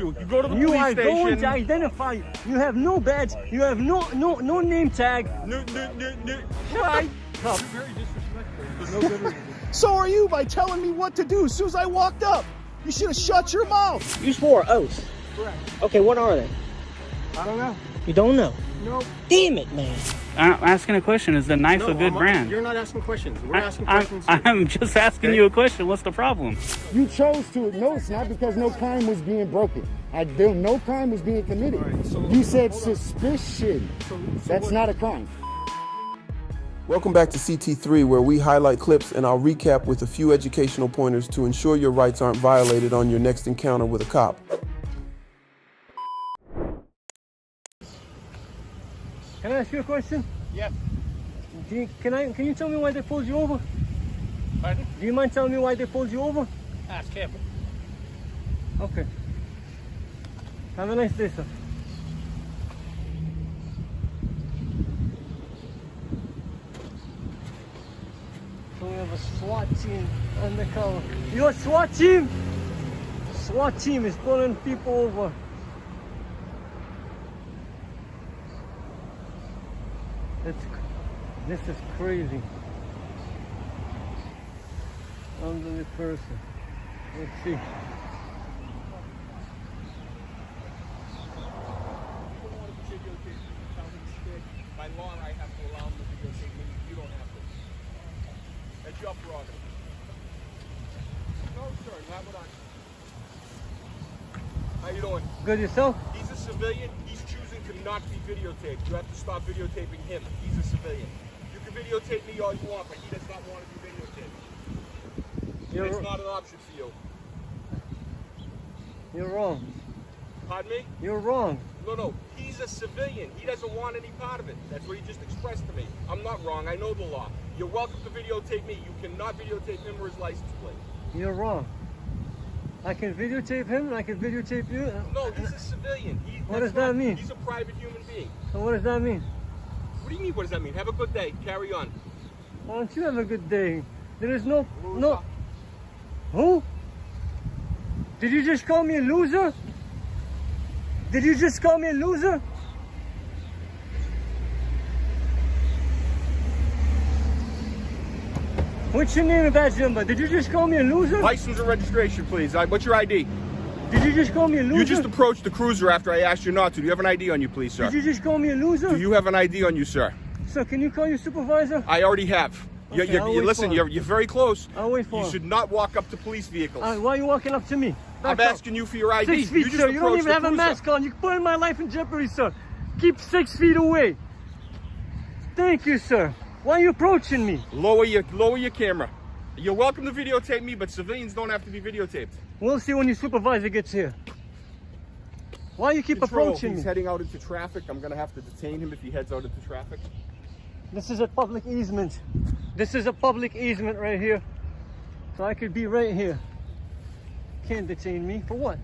you. You go to the police station. You are going to identify. You have no badge. You have no name tag. No. Right. You're very disrespectful. So are you by telling me what to do as soon as I walked up. You should have shut your mouth. You swore oaths. Correct. Okay, what are they? I don't know. You don't know? Nope. Damn it, man. I'm asking a question. Is the knife a good brand? You're not asking questions. We're asking questions. I'm just asking you a question. What's the problem? You chose to. No, it's not because no crime was being broken. No crime was being committed. Right, so, you said suspicion. That's not a crime. Welcome back to CT3, where we highlight clips and I'll recap with a few educational pointers to ensure your rights aren't violated on your next encounter with a cop. Can I ask you a question? Yes. Can you tell me why they pulled you over? Pardon? Do you mind telling me why they pulled you over? Ask him. Okay. Have a nice day, sir. So we have a SWAT team undercover. Your SWAT team? SWAT team is pulling people over. This is crazy. Elderly person. Let's see. By law, I have to allow them to videotape me. You don't have to. That's your prerogative. No, sir, not what I. How you doing? Good, yourself? He's a civilian. He's choosing to not be videotaped. You have to stop videotaping him. He's a civilian. You can videotape me all you want, but he does not want to be videotaped. It's not an option for you. You're wrong. Pardon me? You're wrong. No. He's a civilian. He doesn't want any part of it. That's what he just expressed to me. I'm not wrong. I know the law. You're welcome to videotape me. You cannot videotape him or his license plate. You're wrong. I can videotape him and I can videotape you. No, he's a civilian. What does that mean? He's a private human being. So what does that mean? What do you mean, what does that mean? Have a good day. Carry on. Why don't you have a good day? There is no... Who? Did you just call me a loser? Did you just call me a loser? What's your name and badge number? Did you just call me a loser? License and registration, please. What's your ID? Did you just call me a loser? You just approached the cruiser after I asked you not to. Do you have an ID on you, please, sir? Did you just call me a loser? Do you have an ID on you, sir? Sir, can you call your supervisor? I already have. Okay, Listen, you're very close. I'll wait for You him. should not walk up to police vehicles. Why are you walking up to me? I'm asking you for your ID. 6 feet, sir. You don't even have a mask on. You're putting my life in jeopardy, sir. Keep 6 feet away. Thank you, sir. Why are you approaching me? Lower your camera. You're welcome to videotape me, but civilians don't have to be videotaped. We'll see when your supervisor gets here. Why you keep approaching He's me? heading out into traffic. I'm going to have to detain him if he heads out into traffic. This is a public easement. This is a public easement right here. So I could be right here. Can't detain me. For what?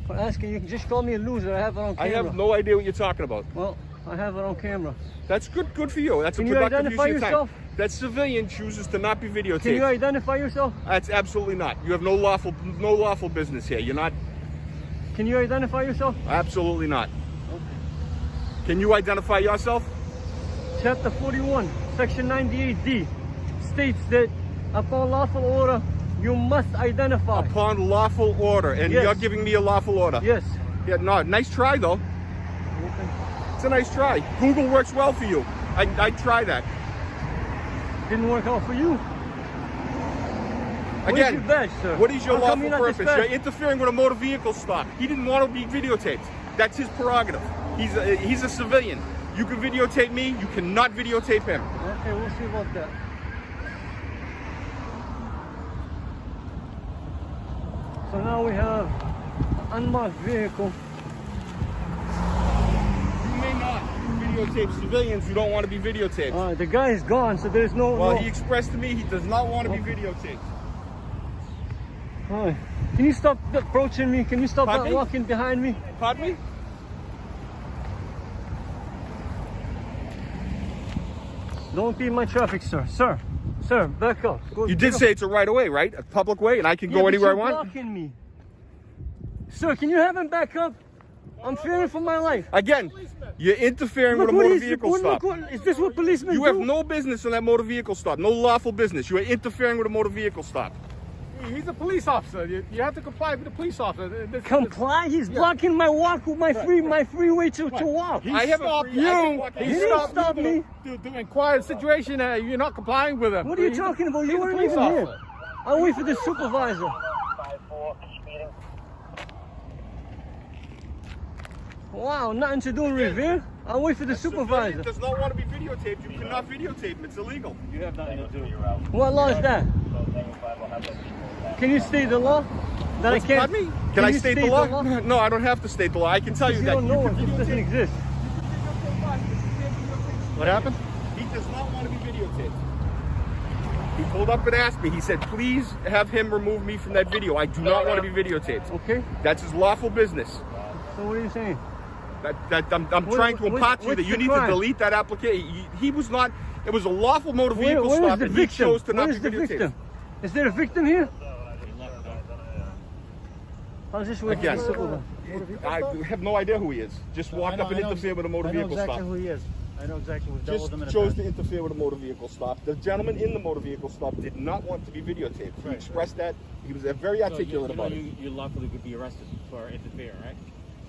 For asking, you can just call me a loser. I have it on camera. I have no idea what you're talking about. Well, I have it on camera. That's good for you. That's Can a you productive identify use of your time. yourself? That civilian chooses to not be videotaped. Can you identify yourself? That's absolutely not. You have no lawful business here. You're not. Can you identify yourself? Absolutely not. Okay. Can you identify yourself? Chapter 41, Section 98D states that upon lawful order, you must identify. Upon lawful order, and Yes. you're giving me a lawful order. Yes. Yeah, no, nice try though. Okay. It's a nice try. Google works well for you. I'd try that. Didn't work out for you. Again, What is your badge, sir? what is your How come lawful you're not purpose? dispatched? You're interfering with a motor vehicle stop. He didn't want to be videotaped. That's his prerogative. He's a civilian. You can videotape me. You cannot videotape him. Okay, we'll see about that. So now we have an unmarked vehicle. You may not videotape civilians who don't want to be videotaped. The guy is gone, so there's no... Well, no... he expressed to me he does not want to be Okay. videotaped. All right. Can you stop approaching me? Can you stop Pardon me? walking behind me? Pardon me? Don't be in my traffic, sir. Sir, back up. Go, You did say it's a right of way, right? A public way, and I can yeah, go but anywhere I you're want? blocking me. Sir, can you have him back up? I'm fearing for my life. Again, you're interfering with a what motor is- vehicle what- stop. look what- is this what policemen You do? have no business in that motor vehicle stop. No lawful business. You are interfering with a motor vehicle stop. He's a police officer. You have to comply with the police officer. Comply? He's blocking my walk, my freeway to walk. He I have a stopped free- I can you. walk He in. didn't stopped stop you me. to inquire the situation that you're not complying with him. What are you He's a- talking about? he's You a weren't police even here. officer. I'll wait for the supervisor. Wow, nothing to do in Revere? I'll wait for the supervisor. Civilian does not want to be videotaped. You cannot videotape him. It's illegal. You have nothing to do. What law is that? Can you state the law? That I can't. Pardon me? Can I you state the law? No, I don't have to state the law. I can tell you You that don't know you it. can It doesn't videotape. exist. What happened? He does not want to be videotaped. He pulled up and asked me. He said, please have him remove me from that video. I do not want to be videotaped. Okay. That's his lawful business. So what are you saying? I'm trying to impart to you that you what's need the to crime? delete that application. He was not, it was a lawful motor vehicle Where is stop the and he victim? chose to Where not is be the videotaped. victim? Is there a victim here? How's this work? Again, I have no idea who he is. Just walked up and interfered with a motor vehicle stop. who he is. I know exactly who Just chose to interfere with a motor vehicle stop. The gentleman in the motor vehicle stop did not want to be videotaped. He expressed that. He was very articulate about it. You lawfully could be arrested for interfering, right?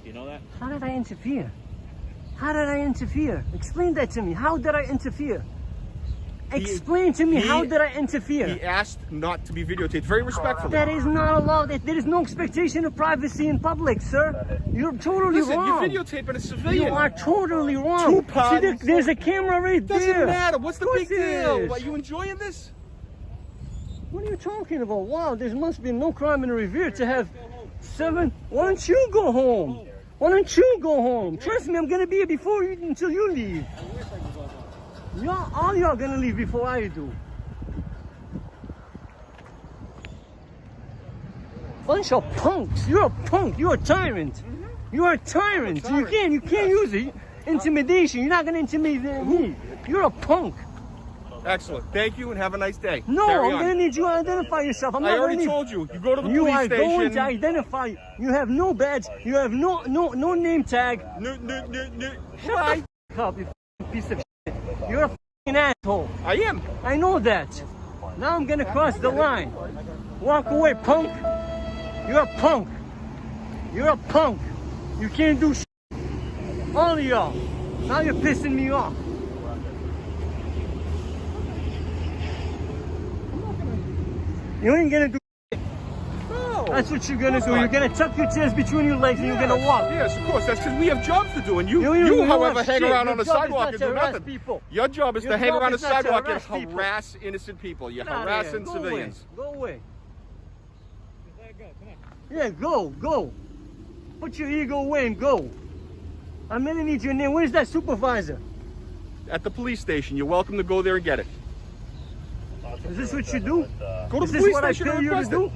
Do you know that? How did I interfere? How did I interfere? Explain that to me. How did I interfere? Explain to me, how did I interfere? He asked not to be videotaped very respectfully. That is not allowed. There is no expectation of privacy in public, sir. You're totally Listen, wrong. you're videotaping a You civilian. are totally wrong. Two pardons. See, there's a camera right Doesn't there. matter. What's the Of big course it deal? is. Are you enjoying this? What are you talking about? Wow, there must be no crime in Revere to have 7. Why don't you go home? Why don't you go home? Trust me, I'm gonna be here before you until you leave. All y'all gonna leave before I do. Bunch of punks. You're a punk. You're a tyrant. You're a tyrant. You can't use it. Intimidation. You're not gonna intimidate me. You're a punk. Excellent. Thank you and have a nice day. No, Carry I'm on. gonna need you to identify yourself. I'm I not already gonna need... told you. You go to the You police are station. going to identify. You have no badge. You have no name tag. No. Shut Why? the f up, you piece of shit. You're a f***ing asshole. I am. I know that. Now I'm gonna cross the line. Walk away, punk. You're a punk. You're a punk. You can't do shit. All of y'all. Now you're pissing me off. You ain't gonna do shit. No. That's what you're gonna Of do. course You're not. gonna tuck your chairs between your legs and you're gonna walk. Yes, of course. That's because we have jobs to do, and you, You however, have hang shit. around Your on the job is sidewalk not and to do harass nothing. people. Your job is Your to hang job around the is not to sidewalk and harass people. harass innocent people. You're Get outta harassing here. civilians. Go away. Yeah, go. Put your ego away and go. I'm gonna need your name. Where's that supervisor? At the police station, you're welcome to go there and get it. Is this what you do? Go to Is the this police what I station pay and you to request do? it.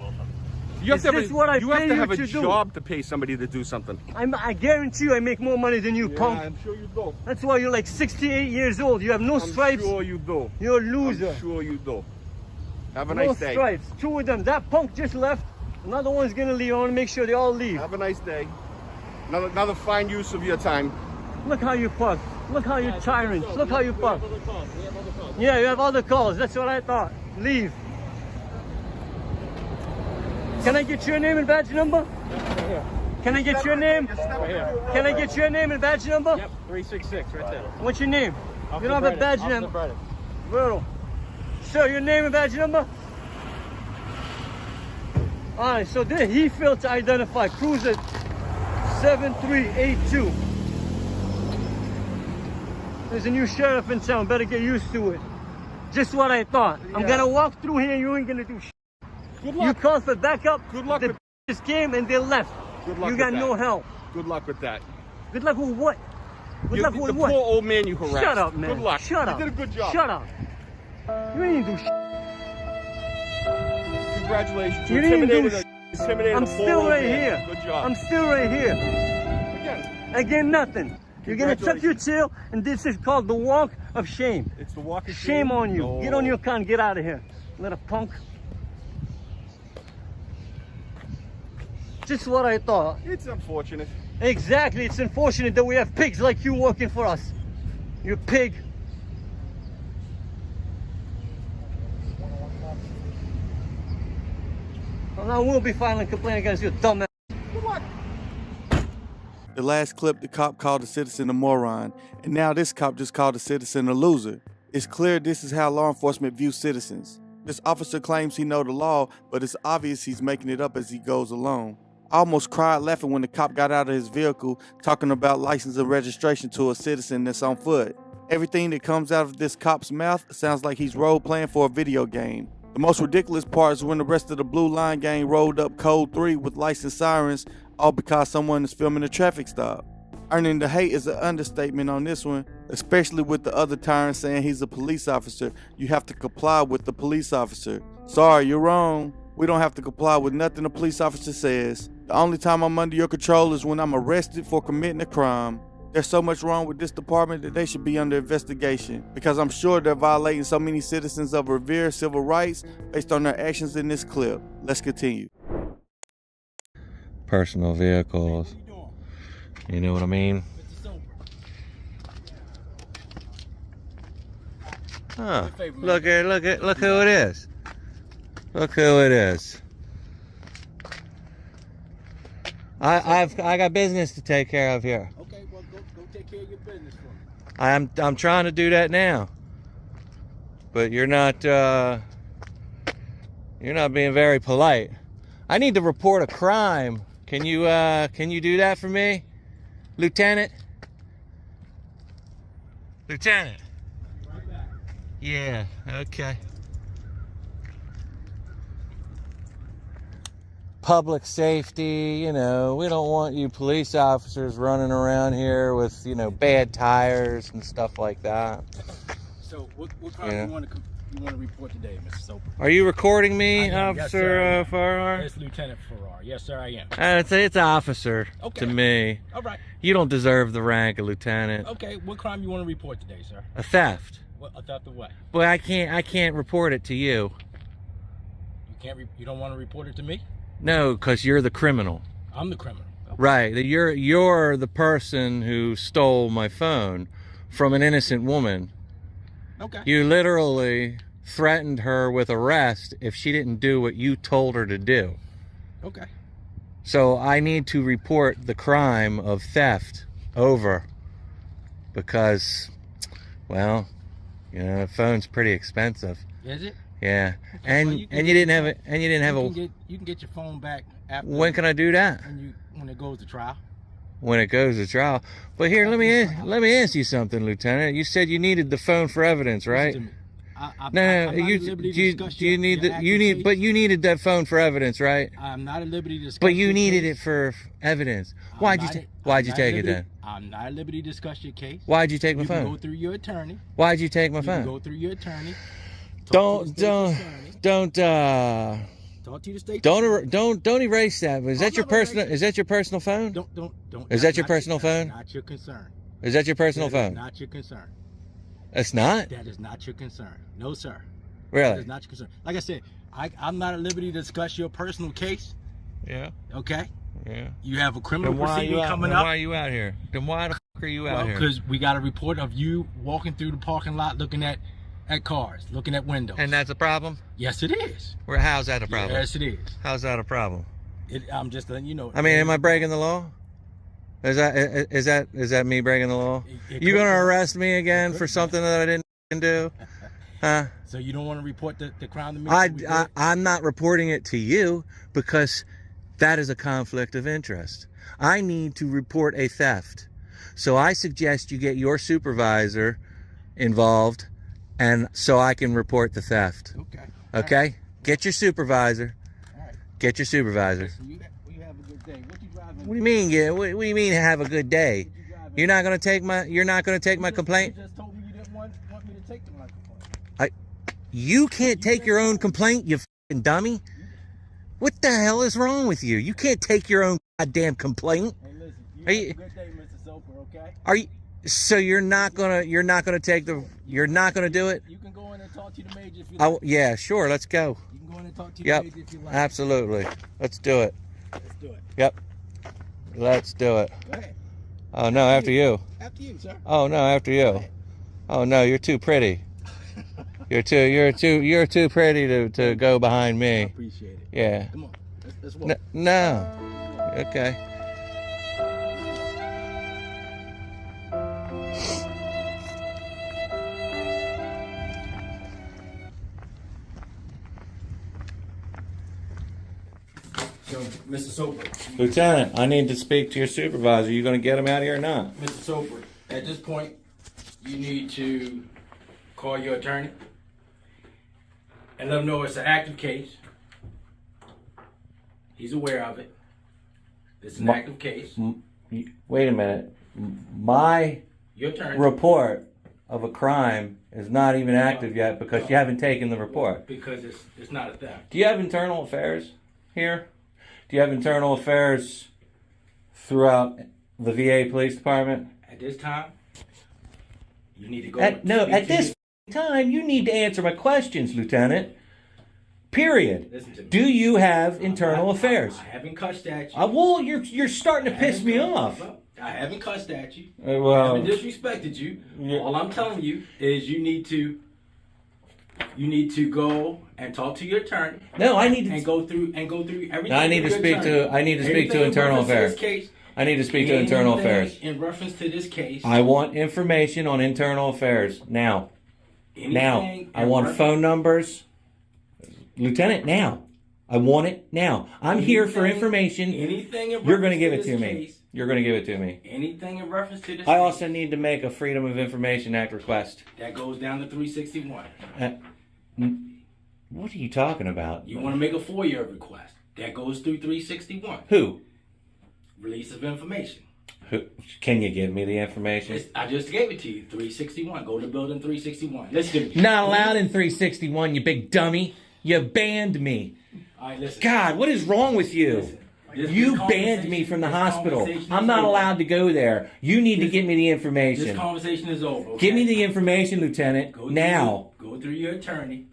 You have Is to have this what I you have pay to you have a to do? job to pay somebody to do something. I guarantee you I make more money than you, punk. I'm sure you do. That's why you're like 68 years old. You have no stripes. I'm sure you do. You're a loser. I'm sure you do. Have a No nice day. stripes. 2 of them. That punk just left. Another one's gonna leave. I want to make sure they all leave. Have a nice day. Another fine use of your time. Look how you park. Look how you're tyrants. Look how you park. Yeah, you have other calls. That's what I thought. Leave. Can I get your name and badge number? Can I get your name? Can I get your name and badge number? Yep, 366 right there. What's your name? You don't have a badge number. Brutal. Sir, your name and badge number? Alright, so there he failed to identify cruiser 7382. There's a new sheriff in town, better get used to it. Just what I thought. I'm gonna walk through here and you ain't gonna do shit. Good You luck. called for backup, Good luck the with- just came and they left. Good luck You with got that. no help. Good luck with that. Good luck with what? Good luck The with poor what? old man you harassed. Shut up, man. Good luck. Shut up. You did a good job. Shut up. You ain't do shit. Congratulations. You didn't do intimidated I'm a poor still old right man. here. Good job. I'm still right here. Again, Again, nothing. You're gonna tuck your tail, and this is called the walk of shame. it's the walk of Shame on you. No. Get on your car and get out of here. Little punk. Just what I thought. It's unfortunate. Exactly, it's unfortunate that we have pigs like you working for us. You pig. Well, I will be filing a complaint against you, dumbass. The last clip, the cop called the citizen a moron, and now this cop just called the citizen a loser. It's clear this is how law enforcement views citizens. This officer claims he know the law, but it's obvious he's making it up as he goes along. I almost cried laughing when the cop got out of his vehicle talking about license and registration to a citizen that's on foot. Everything that comes out of this cop's mouth sounds like he's role-playing for a video game. The most ridiculous part is when the rest of the Blue Line gang rolled up Code 3 with licensed sirens, all because someone is filming a traffic stop. Earning the hate is an understatement on this one, especially with the other tyrant saying he's a police officer. You have to comply with the police officer. Sorry, you're wrong. We don't have to comply with nothing a police officer says. The only time I'm under your control is when I'm arrested for committing a crime. There's so much wrong with this department that they should be under investigation, because I'm sure they're violating so many citizens of revered civil rights based on their actions in this clip. Let's continue. Personal vehicles. You know what I mean? Huh. Look who it is. Look who it is. I got business to take care of here. Okay, well, go take care of your business for me. I'm trying to do that now. But you're not being very polite. I need to report a crime. Can you do that for me? Lieutenant? Lieutenant? Yeah, okay. Public safety, you know, we don't want you police officers running around here with, you know, bad tires and stuff like that. So, what crime you want to report today, Mr. Soper? Are you recording me, Yes, Officer sir, Farrar? Yes, Lieutenant Farrar. Yes, sir, I am. It's officer Okay. to me. All right. You don't deserve the rank of lieutenant. Okay, what crime you want to report today, sir? A theft. What, a theft of what? Boy, I can't report it to you. You don't want to report it to me? No, because you're the criminal. I'm the criminal. Okay. Right. You're the person who stole my phone from an innocent woman. Okay. You literally threatened her with arrest if she didn't do what you told her to do. Okay. So I need to report the crime of theft over, because, well, you know, the phone's pretty expensive. Is it? Yeah. Okay, And well, you didn't have it. And you didn't have You can get your phone back after. When can I do that? When it goes to trial. When it goes to trial. But here, let me ask you something, Lieutenant. You said you needed the phone for evidence, right? No, you needed that phone for evidence, right? I'm not at liberty to discuss. But you needed it for evidence. Why'd you take it then? I'm not at liberty to discuss your case. Why'd you take my phone? You can go through your attorney. Why'd you take my You phone? can go through your attorney. Don't Talk to the state. Don't erase that. Is that your personal? Is that your personal phone? Don't. Is that your personal phone? Not your concern. Is that your personal phone? Not your concern. It's not. That is not your concern. No, sir. Really? That is not your concern. Like I said, I'm not at liberty to discuss your personal case. Yeah. Okay. Yeah. You have a criminal Then why proceeding coming up. Why are you out here? Then why the fuck are you out here? Because we got a report of you walking through the parking lot looking at cars, looking at windows. And that's a problem? Yes, it is. How's that a problem? Yes, it is. How's that a problem? I'm just letting you know. I mean, am I breaking the law? Is that me breaking the law? You gonna arrest me again for something that I didn't do? Huh? So you don't want to report the crime to me? I'm not reporting it to you because that is a conflict of interest. I need to report a theft. So I suggest you get your supervisor involved, and so I can report the theft. Okay. Okay? Right. Get your supervisor. All right. Get your supervisor. So you have a good day. What you driving? What do you mean? What do you mean have a good day? You're not gonna take my complaint? You just told me you didn't want me to take my complaint. You can't take your own complaint, you fucking dummy. What the hell is wrong with you? You can't take your own goddamn complaint. Hey, listen, you have a good day, Mr. Soper, okay? So you're not gonna do it? You can go in and talk to the major if you like. Yeah, sure, let's go. You can go in and talk to the major if you like. Absolutely. Let's do it. Let's do it. Yep. Let's do it. Go ahead. Oh no, after you. After you, sir. Oh no, after you. Oh no, you're too pretty. You're too pretty to go behind me. I appreciate it. Yeah. Come on. Let's walk. No. Okay. So, Mr. Soper. Lieutenant, I need to speak to your supervisor. You going to get him out of here or not? Mr. Soper, at this point, you need to call your attorney and let him know it's an active case. He's aware of it. It's an active case. Wait a minute. My Your attorney. report of a crime is not even active yet because you haven't taken the report. Because it's not a theft. Do you have internal affairs here? Do you have internal affairs throughout the VA Police Department? At this time, you need to go. At this time, you need to answer my questions, Lieutenant. Period. Listen to me. Do you have internal affairs? I haven't cussed at you. Well, you're starting to piss me off. I haven't cussed at you. Well, I haven't disrespected you. Yeah. All I'm telling you is you need to go and talk to your attorney. No, I need to go through everything. I need to speak to internal affairs. I need to speak to internal affairs. In reference to this case, I want information on internal affairs now. anything I want phone numbers. Lieutenant, now. I want it now. I'm here for information. Anything in You're going to reference give to it to this me. case, You're going to give it to me. anything in reference to this I case, also need to make a Freedom of Information Act request. that goes down to 361. What are you talking about? You want to make a FOIA request. That goes through 361. Who? Release of information. Can you give me the information? I just gave it to you. 361. Go to building 361. Listen to me. Not allowed in 361, you big dummy. You banned me. All right, listen. God, what is wrong with you? Listen. You banned me from the hospital. I'm not allowed to go there. You need to give me the This information. conversation is over. Okay? Give me the information, Lieutenant, now. Go through your attorney.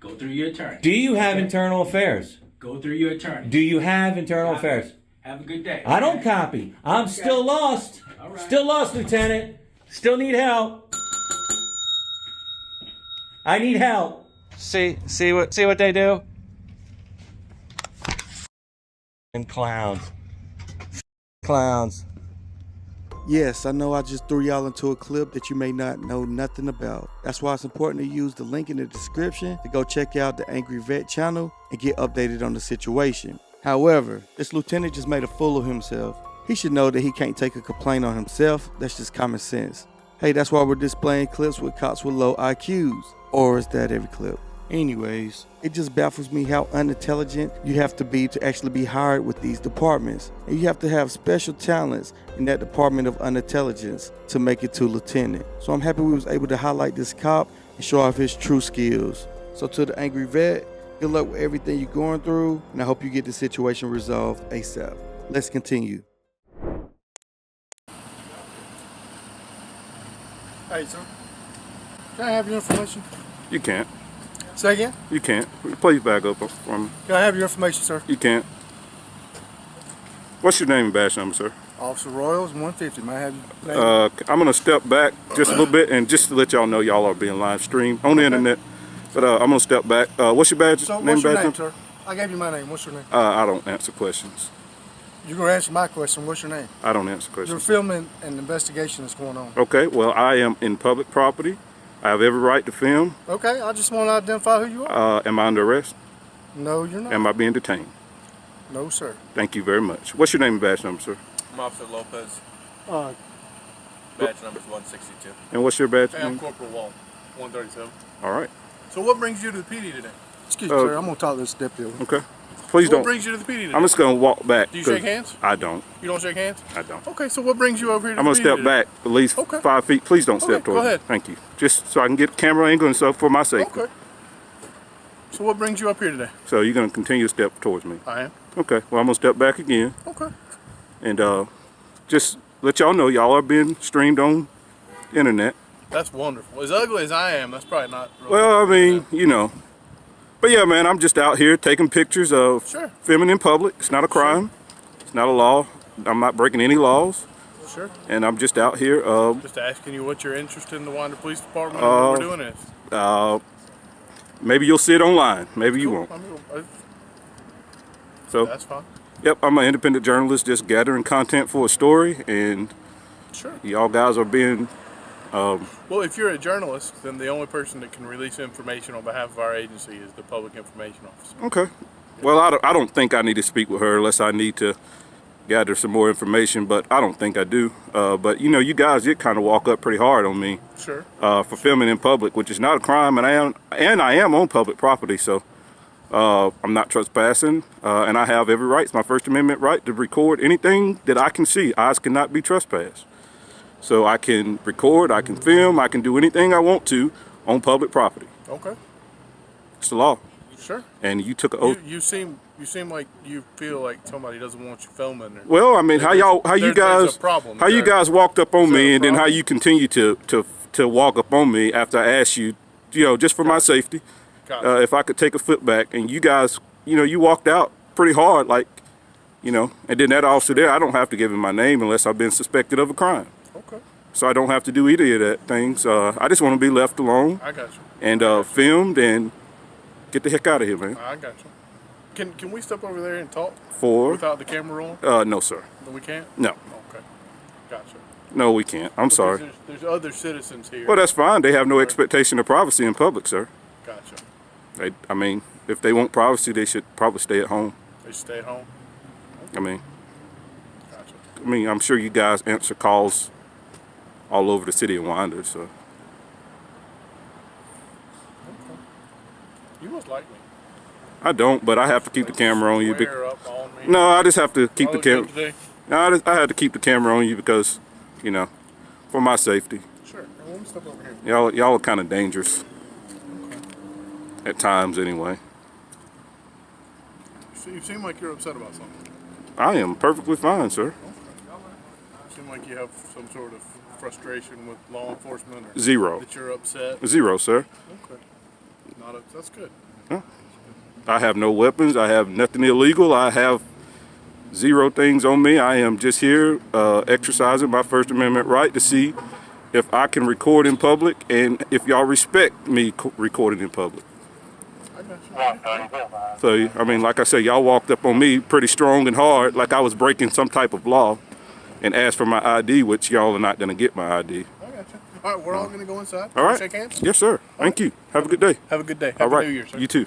Go through your attorney. Do you have internal affairs? Go through your attorney. Do you have internal affairs? Have a good day. I don't copy. I'm still lost. All right. Still lost, Lieutenant. Still need help. I need help. See what they do? And clowns. Clowns. Yes, I know I just threw y'all into a clip that you may not know nothing about. That's why it's important to use the link in the description to go check out the Angry Vet channel and get updated on the situation. However, this lieutenant just made a fool of himself. He should know that he can't take a complaint on himself. That's just common sense. Hey, that's why we're displaying clips with cops with low IQs. Or is that every clip? Anyways, it just baffles me how unintelligent you have to be to actually be hired with these departments. And you have to have special talents in that department of unintelligence to make it to lieutenant. So I'm happy we was able to highlight this cop and show off his true skills. So to the Angry Vet, good luck with everything you're going through, and I hope you get the situation resolved ASAP. Let's continue. Hey, sir. Can I have your information? You can't. Say again? You can't. Please back up for me. Can I have your information, sir? You can't. What's your name and badge number, sir? Officer Royals, 150. May I have your name? I'm going to step back just a little bit and just to let y'all know y'all are being live streamed on the internet. But I'm going to step back. What's your badge? So, what's your name, sir? I gave you my name. What's your name? I don't answer questions. You're going to answer my question. What's your name? I don't answer You're questions. filming an investigation that's going on. Okay, well, I am in public property. I have every right to film. Okay, I just want to identify who you are. Am I under arrest? No, you're not. Am I being detained? No, sir. Thank you very much. What's your name and badge number, sir? I'm Officer Lopez. Badge number is 162. And what's your badge Hey, I'm name? Corporal Wall, 132. All right. So what brings you to the PD today? Excuse me, sir. I'm going to talk to this deputy. Okay. Please What don't. brings you to the PD today? I'm just going to walk back. Do you 'cause shake hands? I don't. You don't shake hands? I don't. Okay, so what brings you over here to I'm the going to PD step today? back at least Okay. 5 feet. Please don't step go towards ahead. me. Thank you. Just so I can get camera angle and stuff for my safety. Okay. So what brings you up here today? So you're going to continue to step towards me. I am. Okay. Well, I'm going to step back again. Okay. And just let y'all know y'all are being streamed on internet. That's wonderful. As ugly as I am, that's probably not really Well, I mean, you know, But yeah, man, I'm just out here taking pictures of filming in public. It's not a crime. It's not a law. I'm not breaking any laws. Sure. And I'm just out here. Just asking you what you're interested in the Winder Police Department and what we're doing this. Maybe you'll see it online. Maybe you won't. So that's fine. Yep, I'm an independent journalist just gathering content for a story, and y'all guys are being well, if you're a journalist, then the only person that can release information on behalf of our agency is the public information officer. Okay. Well, I don't think I need to speak with her unless I need to gather some more information, but I don't think I do. But you know, you guys did kind of walk up pretty hard on me for filming in public, which is not a crime, and I am on public property, so I'm not trespassing, and I have every right. It's my First Amendment right to record anything that I can see. Eyes cannot be trespassed. So I can record, I can film, I can do anything I want to on public property. Okay. It's the law. Sure. And you took an oath. You seem like you feel like somebody doesn't want you filming. Well, I mean, how you guys walked up on me, and then how you continue to walk up on me after I asked you, just for my safety, if I could take a foot back, and you guys, you walked out pretty hard, like, and then that officer there, I don't have to give him my name unless I've been suspected of a crime. Okay. So I don't have to do either of that things. I just want to be left alone. I got you. And filmed and get the heck out of here, man. I got you. Can we step over there and talk? Without the camera on? No, sir. We can't? No. Okay. Gotcha. No, we can't. I'm sorry. There's other citizens here. Well, that's fine. They have no expectation of privacy in public, sir. Gotcha. I mean, if they want privacy, they should probably stay at home. They stay at home? Okay. I mean, I'm sure you guys answer calls all over the city of Winder, so. Okay. You must like me. I don't, but I have to keep the camera on you. No, I just have to keep the camera. No, I have to keep the camera on you because, for my safety. Sure. Well, let me step over here. Y'all are kind of dangerous. Okay. At times, anyway. So you seem like you're upset about something. I am perfectly fine, sir. Okay. You seem like you have some sort of frustration with law enforcement. Or Zero. That you're upset. Zero, sir. Okay. That's good. Huh? I have no weapons. I have nothing illegal. I have zero things on me. I am just here exercising my First Amendment right to see if I can record in public and if y'all respect me recording in public. So, I mean, like I said, y'all walked up on me pretty strong and hard, like I was breaking some type of law, and asked for my ID, which y'all are not going to get my ID. I got you. All right, we're all going to go inside. All right. Shake hands? Yes, sir. Thank you. Have a good day. Have a good day. All right. Happy New Year, sir. You too.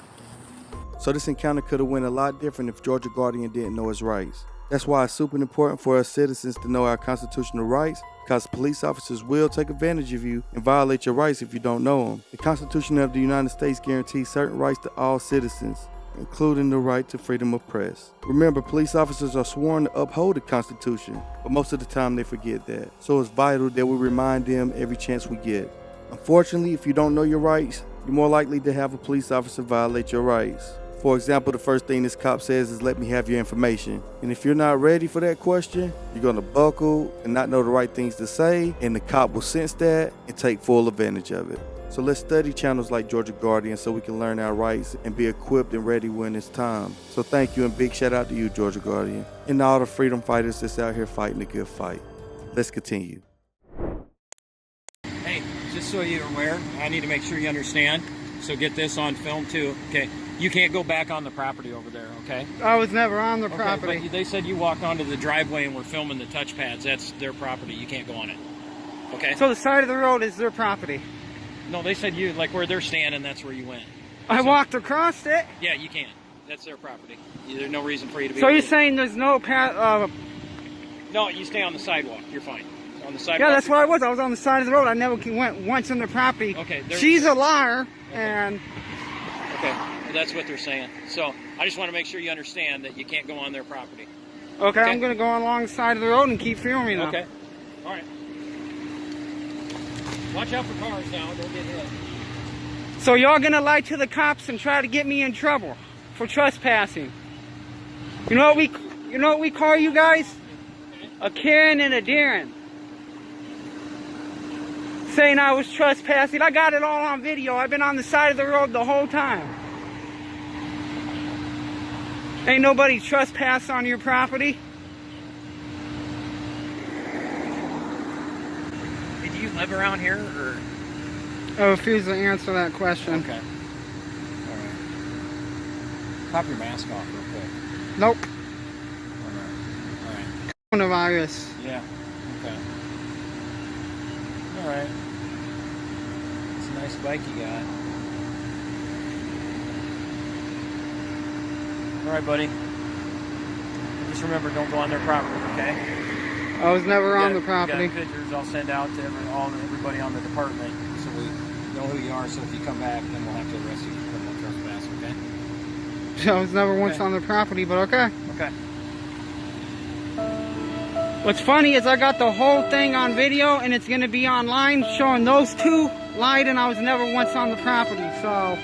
So this encounter could have went a lot different if Georgia Guardian didn't know his rights. That's why it's super important for us citizens to know our constitutional rights, because police officers will take advantage of you and violate your rights if you don't know them. The Constitution of the United States guarantees certain rights to all citizens, including the right to freedom of press. Remember, police officers are sworn to uphold the Constitution, but most of the time they forget that. So it's vital that we remind them every chance we get. Unfortunately, if you don't know your rights, you're more likely to have a police officer violate your rights. For example, the first thing this cop says is, "Let me have your information." And if you're not ready for that question, you're gonna buckle and not know the right things to say, and the cop will sense that and take full advantage of it. So let's study channels like Georgia Guardian so we can learn our rights and be equipped and ready when it's time. So thank you, and big shout out to you, Georgia Guardian, and all the freedom fighters that's out here fighting a good fight. Let's continue. Hey, just so you're aware, I need to make sure you understand, so get this on film too, okay? You can't go back on the property over there, okay? I was never on the property. But they said you walked onto the driveway and were filming the touchpads. That's their property. You can't go on it, okay? So the side of the road is their property? No, they said you, like where they're standing, that's where you went. I walked across it? Yeah, you can't. That's their property. There's no reason for you to be... So you're saying there's no path... No, you stay on the sidewalk. You're fine. On the sidewalk. Yeah, that's where I was. I was on the side of the road. I never went once on their property. Okay. She's a liar, and... Okay, well, that's what they're saying. So I just want to make sure you understand that you can't go on their property. Okay, I'm going to go along the side of the road and keep filming them. Okay. All right. Watch out for cars now. Don't get hit. So y'all going to lie to the cops and try to get me in trouble for trespassing? You know what we call you guys? A Karen and a Darren. Saying I was trespassing. I got it all on video. I've been on the side of the road the whole time. Ain't nobody trespass on your property? Hey, do you live around here, or? I refuse to answer that question. Okay. All right. Pop your mask off real quick. Nope. All right. Coronavirus. Yeah. Okay. All right. It's a nice bike you got. All right, buddy. Just remember, don't go on their property, okay? I was never on the property. Got pictures I'll send out to everybody on the department, so we know who you are. So if you come back, then we'll have to arrest you for criminal trespass, okay? I was never once on the property, but okay. Okay. What's funny is I got the whole thing on video, and it's going to be online showing those two lied, and I was never once on the property, so...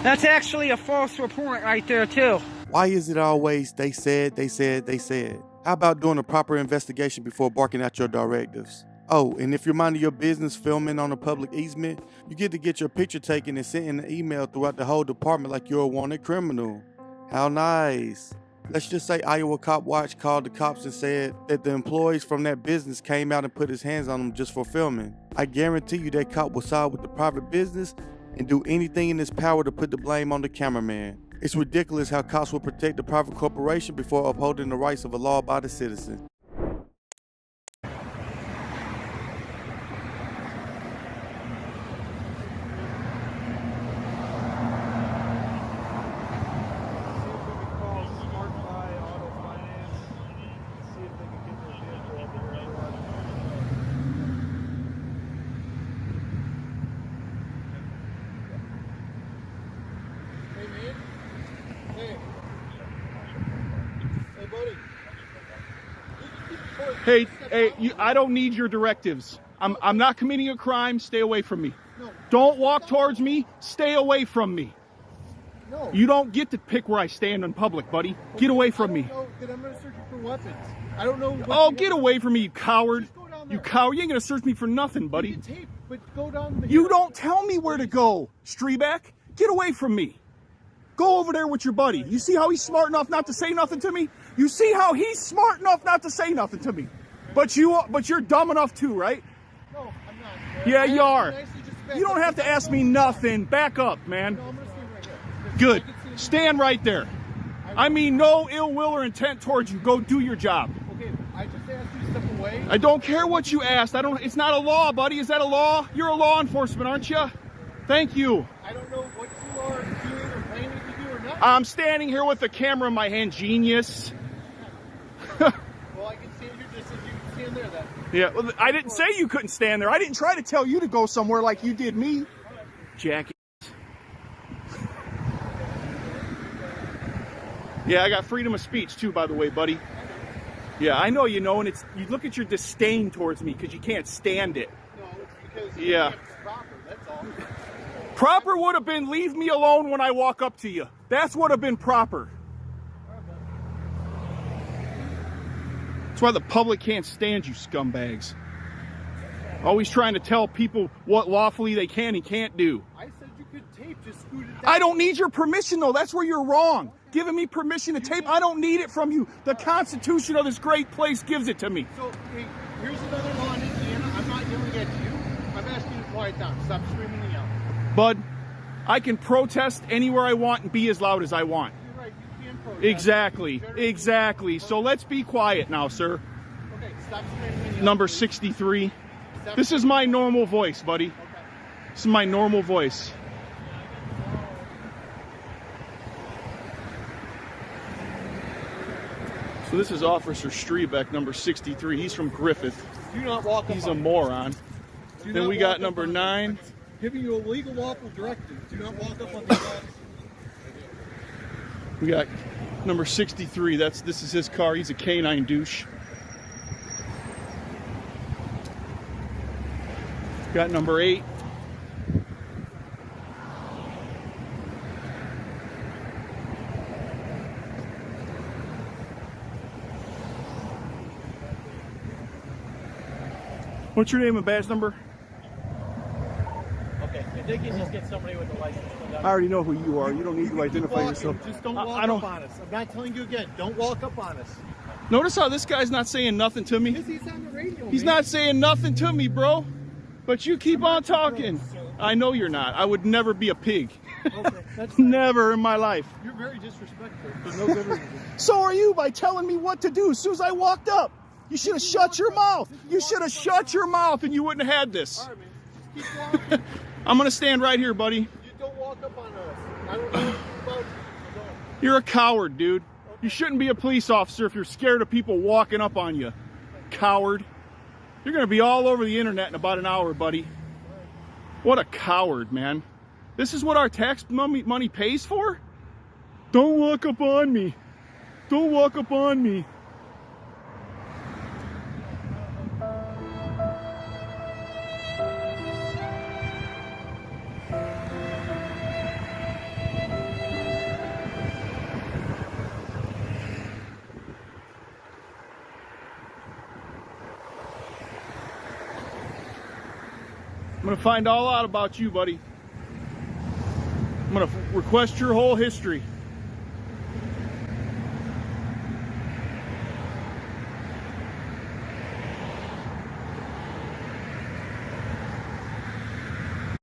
That's actually a false report right there, too. Why is it always they said, they said, they said? How about doing a proper investigation before barking out your directives? Oh, and if you're minding your business filming on a public easement, you get to get your picture taken and sent in an email throughout the whole department like you're a wanted criminal. How nice. Let's just say Iowa Cop Watch called the cops and said that the employees from that business came out and put his hands on them just for filming. I guarantee you that cop will side with the private business and do anything in his power to put the blame on the cameraman. It's ridiculous how cops will protect the private corporation before upholding the rights of a law-abiding citizen. Hey, I don't need your directives. I'm not committing a crime. Stay away from me. No. Don't walk towards me. Stay away from me. No. You don't get to pick where I stand in public, buddy. Get away from me. That I'm going to search you for weapons. I don't know. Oh, get away from me, you coward. You coward. You ain't going to search me for nothing, buddy. You can tape, but go down the You don't tell me where to go, Streeback. Get away from me. Go over there with your buddy. You see how he's smart enough not to say nothing to me? You see how he's smart enough not to say nothing to me? But you're dumb enough too, right? No, I'm not. Yeah, you are. You don't have to ask me nothing. Back up, man. No, I'm going to stand right here. Good. Stand right there. I mean no ill will or intent towards you. Go do your job. Okay, I just asked you to step away. I don't care what you asked. It's not a law, buddy. Is that a law? You're a law enforcement, aren't you? Thank you. I don't know what you are doing or planning to do or not. I'm standing here with the camera in my hand, genius. Well, I can stand here just as you can stand there then. Yeah, well, I didn't say you couldn't stand there. I didn't try to tell you to go somewhere like you did me. Jackass. Yeah, I got freedom of speech too, by the way, buddy. Yeah, I know you know, and you look at your disdain towards me because you can't stand it. No, it's because yeah. It's proper, that's all. Proper would have been leave me alone when I walk up to you. That's would have been proper. That's why the public can't stand you scumbags. Always trying to tell people what lawfully they can and can't do. I said you could tape, just scoot it down. I don't need your permission though, that's where you're wrong. Giving me permission to tape, I don't need it from you. The Constitution of this great place gives it to me. So, hey, here's another law in Indiana. I'm not yelling at you. I'm asking you to quiet down. Stop screaming and yelling. Bud, I can protest anywhere I want and be as loud as I want. You're right, you can protest. Exactly. So let's be quiet now, sir. Okay, stop screaming and yelling. Number 63. This is my normal voice, buddy. Okay. This is my normal voice. So this is Officer Streebeck, number 63. He's from Griffith. Do not walk up. He's a moron. Then we got number 9. Giving you a legal lawful directive. Do not walk up on the dogs. We got number 63. This is his car. He's a canine douche. Got number 8. What's your name and badge number? Okay, they can just get somebody with a license. I already know who you are. You don't need to identify yourself. Just don't walk up on us. I'm not telling you again. Don't walk up on us. Notice how this guy's not saying nothing to me. He's on the radio. He's not saying nothing to me, bro. But you keep on talking. I know you're not. I would never be a pig. Okay, that's Never in my life. You're very disrespectful. There's no good reason. So are you by telling me what to do as soon as I walked up. You should have shut your mouth. You should have shut your mouth and you wouldn't have had this. All right, man. Just keep walking. I'm going to stand right here, buddy. You don't walk up on us. I don't know anything about you. You're a coward, dude. You shouldn't be a police officer if you're scared of people walking up on you. Coward. You're going to be all over the internet in about an hour, buddy. What a coward, man. This is what our tax money pays for? Don't walk up on me. Don't walk up on me. I'm gonna find all out about you, buddy. I'm gonna request your whole history.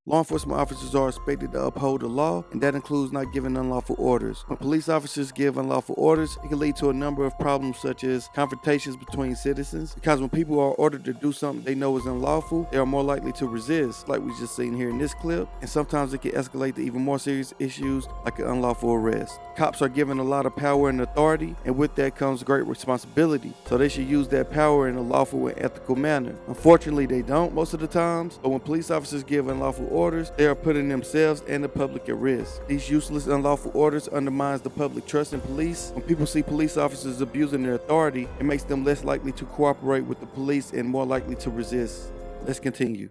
Law enforcement officers are expected to uphold the law, and that includes not giving unlawful orders. When police officers give unlawful orders, it can lead to a number of problems such as confrontations between citizens, because when people are ordered to do something they know is unlawful, they are more likely to resist, like we just seen here in this clip, and sometimes it can escalate to even more serious issues like an unlawful arrest. Cops are given a lot of power and authority, and with that comes great responsibility, so they should use that power in a lawful and ethical manner. Unfortunately, they don't most of the times, but when police officers give unlawful orders, they are putting themselves and the public at risk. These useless unlawful orders undermines the public trust in police. When people see police officers abusing their authority, it makes them less likely to cooperate with the police and more likely to resist. Let's continue.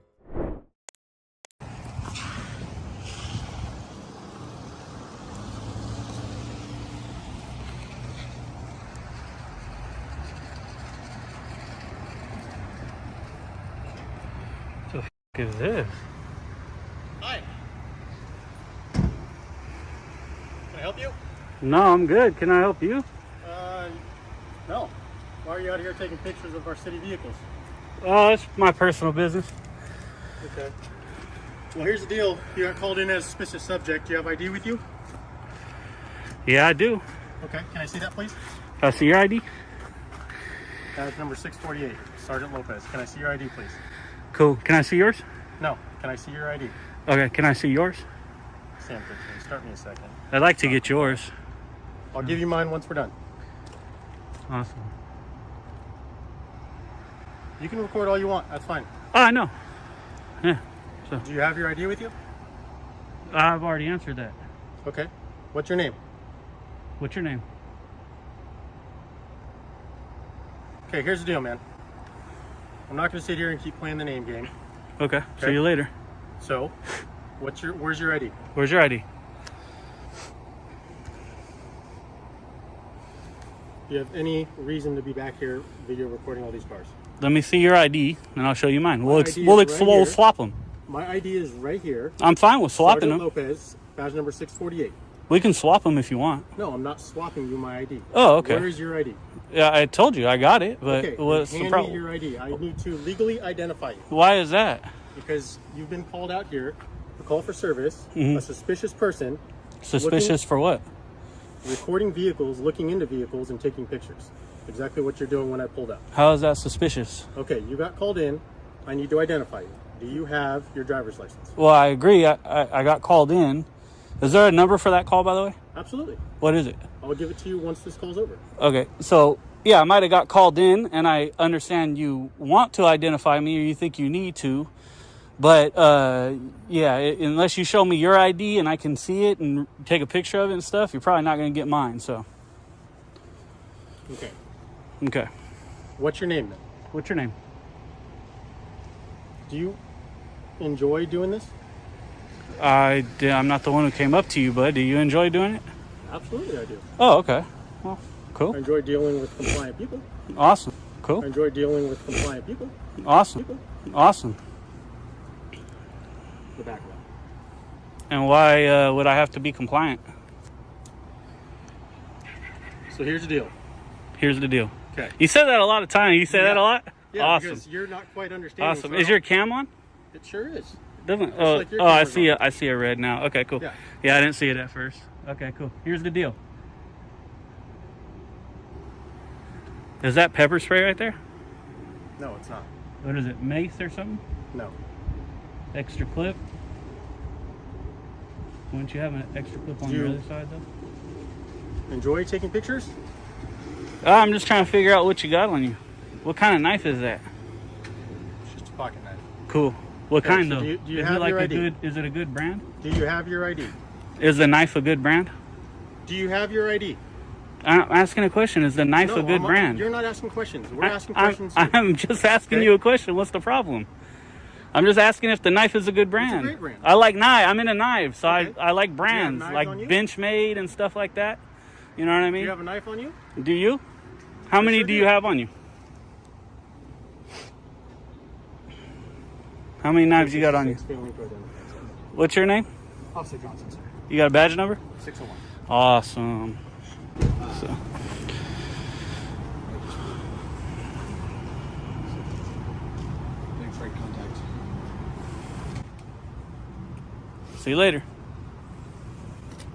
What the f is this? Hi. Can I help you? No, I'm good. Can I help you? No. Why are you out here taking pictures of our city vehicles? It's my personal business. Okay. Well, here's the deal. You got called in as a suspicious subject. Do you have ID with you? Yeah, I do. Okay. Can I see that, please? Can I see your ID? Badge number 648, Sergeant Lopez. Can I see your ID, please? Cool. Can I see yours? No. Can I see your ID? Okay, can I see yours? Same thing. Start me a second. I'd like to get yours. I'll give you mine once we're done. Awesome. You can record all you want. That's fine. Oh, I know. Yeah. So Do you have your ID with you? I've already answered that. Okay. What's your name? What's your name? Okay, here's the deal, man. I'm not going to sit here and keep playing the name game. Okay. See you later. So, where's your ID? Where's your ID? Do you have any reason to be back here video recording all these cars? Let me see your ID, and I'll show you mine. We'll ID is right we'll here. swap them. My ID is right here. I'm fine with swapping Sergeant them. Lopez, badge number 648. We can swap them if you want. No, I'm not swapping you my ID. Oh, okay. Where is your ID? Yeah, I told you I got it, but Okay, what's the hand me problem? your ID. I need to legally identify you. Why is that? Because you've been called out here, a call for service, Mhm. a suspicious person. Suspicious for what? Recording vehicles, looking into vehicles, and taking pictures. Exactly what you're doing when I pulled up. How is that suspicious? Okay, you got called in. I need to identify you. Do you have your driver's license? Well, I agree. I got called in. Is there a number for that call, by the way? Absolutely. What is it? I'll give it to you once this call's over. Okay, so yeah, I might have got called in, and I understand you want to identify me or you think you need to, but yeah, unless you show me your ID and I can see it and take a picture of it and stuff, you're probably not going to get mine. So. Okay. Okay. What's your name then? What's your name? Do you enjoy doing this? I'm not the one who came up to you, bud. Do you enjoy doing it? Absolutely, I do. Oh, okay. Well, cool. I enjoy dealing with compliant people. Awesome. Cool. I enjoy dealing with compliant people. Awesome. Awesome. The background. And why would I have to be compliant? So here's the deal. Here's the deal. Okay. You said that a lot of times. You say that a lot? Yeah, awesome. because you're not quite understanding. Awesome. So Is your cam on? It sure is. Doesn't? Just Oh, like your oh, I camera's see on. it. I see it red now. Okay, cool. Yeah. Yeah, I didn't see it at first. Okay, cool. Here's the deal. Is that pepper spray right there? No, it's not. What is it? Mace or something? No. Extra clip? Wouldn't you have an extra clip on You- the other side though? Enjoy taking pictures? I'm just trying to figure out what you got on you. What kind of knife is that? It's just a pocket knife. Cool. What Okay, kind so though? do you is have it like your a ID? good? Is it a good brand? Do you have your ID? Is the knife a good brand? Do you have your ID? I'm asking a question. Is the knife No, a good brand? You're not asking questions. We're asking questions. I'm just asking Okay. you a question. What's the problem? I'm just asking if the knife is a good brand. great brand. I like knife. I'm into knives, so Okay. I like brands knives like on you? Benchmade and stuff like that. You know what I Do mean? you have a knife on you? Do you? How many sure do do. you have on you? How many knives you got on you? What's your name? Officer Johnson, sir. You got a badge number? 601. Awesome. So. Thanks for contact. See you later.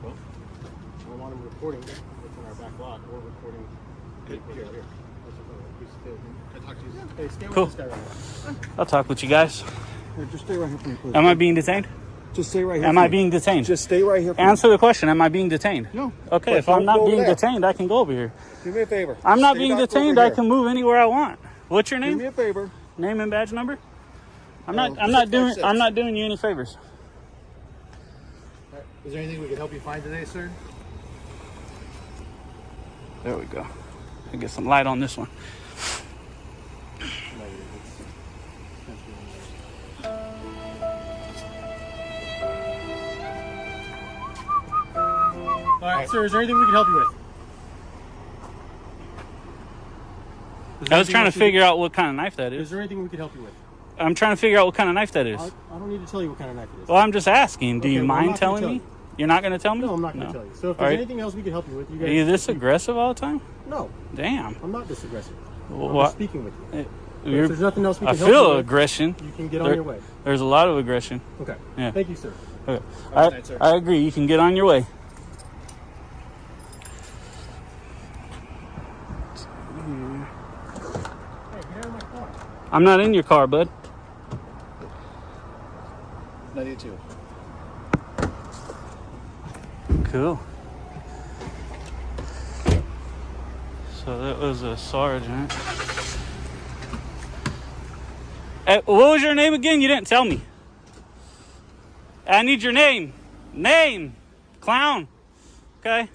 Well, I don't want him recording what's in our back lot or recording. Here. Can I talk to you? Hey, stay with Cool. this guy right here. I'll talk with you guys. Here, just stay right here for me, please. Am I being detained? Just stay right here. Am for I me. being detained? Just stay right here. For Answer the question. Am I being detained? No. Okay, But if I'm don't not go being there. detained, I can go over here. Do me a favor. I'm not Stay being back over detained. I here. can move anywhere I want. What's your Do name? me a favor. Name and badge number? I'm No, not doing 656. I'm not doing you any favors. Is there anything we can help you find today, sir? There we go. I get some light on this one. All right, sir. Is there anything we can help you with? I was trying to figure out what kind of knife that Is is. there anything we can help you with? I'm trying to figure out what kind of knife that is. I don't need to tell you what kind of knife it is. Well, I'm just asking. Do Okay, you well, I'm mind not gonna telling tell me? you. You're not going to tell me? No, I'm not going to tell you. So if All there's right. anything else we can help you with, you Are guys. you this aggressive all the time? No, Damn. I'm not this aggressive. Well, I'm what- just speaking with you. But You're- if there's nothing else we I can help you feel with, aggression. you can get on There- your way. There's a lot of aggression. Okay. Yeah. Thank you, sir. Okay. Have a good night, sir. I agree. You can get on your way. Hey, get out of my car. I'm not in your car, bud. 92. Cool. So that was a sergeant. Hey, what was your name again? You didn't tell me. I need your name. Name. Clown. Okay.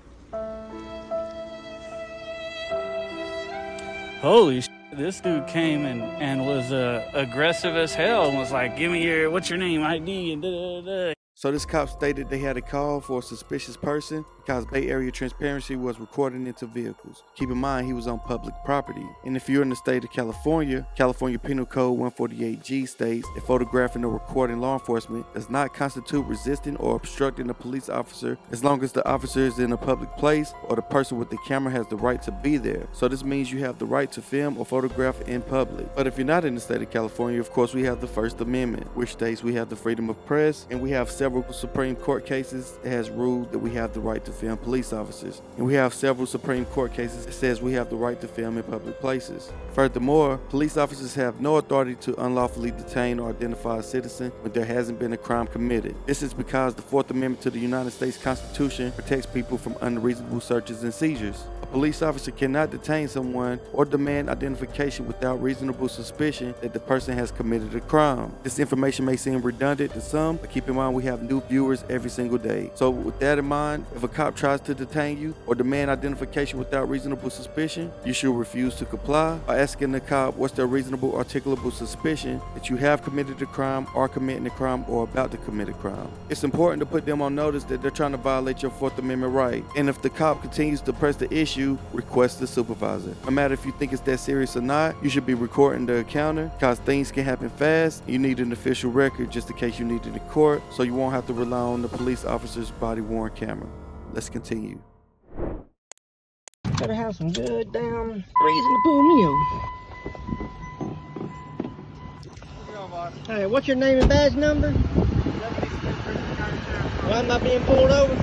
Holy shit. This dude came and was aggressive as hell and was like, give me your, what's your name, ID, and da-da-da. So this cop stated they had a call for a suspicious person because Bay Area Transparency was recording into vehicles. Keep in mind, he was on public property. And if you're in the state of California, California Penal Code 148G states that photographing or recording law enforcement does not constitute resisting or obstructing a police officer as long as the officer is in a public place or the person with the camera has the right to be there. So this means you have the right to film or photograph in public. But if you're not in the state of California, of course, we have the First Amendment, which states we have the freedom of press, and we have several Supreme Court cases that has ruled that we have the right to film police officers. And we have several Supreme Court cases that says we have the right to film in public places. Furthermore, police officers have no authority to unlawfully detain or identify a citizen when there hasn't been a crime committed. This is because the Fourth Amendment to the United States Constitution protects people from unreasonable searches and seizures. A police officer cannot detain someone or demand identification without reasonable suspicion that the person has committed a crime. This information may seem redundant to some, but keep in mind we have new viewers every single day. So with that in mind, if a cop cop tries to detain you or demand identification without reasonable suspicion, you should refuse to comply by asking the cop what's their reasonable articulable suspicion that you have committed a crime, are committing a crime, or about to commit a crime. It's important to put them on notice that they're trying to violate your Fourth Amendment right. And if the cop continues to press the issue, request the supervisor. No matter if you think it's that serious or not, you should be recording the encounter because things can happen fast. You need an official record just in case you need it in court, so you won't have to rely on the police officer's body-worn camera. Let's continue. Gotta have some good damn reason to pull me over. Hey, what's your name and badge number? Why am I being pulled over?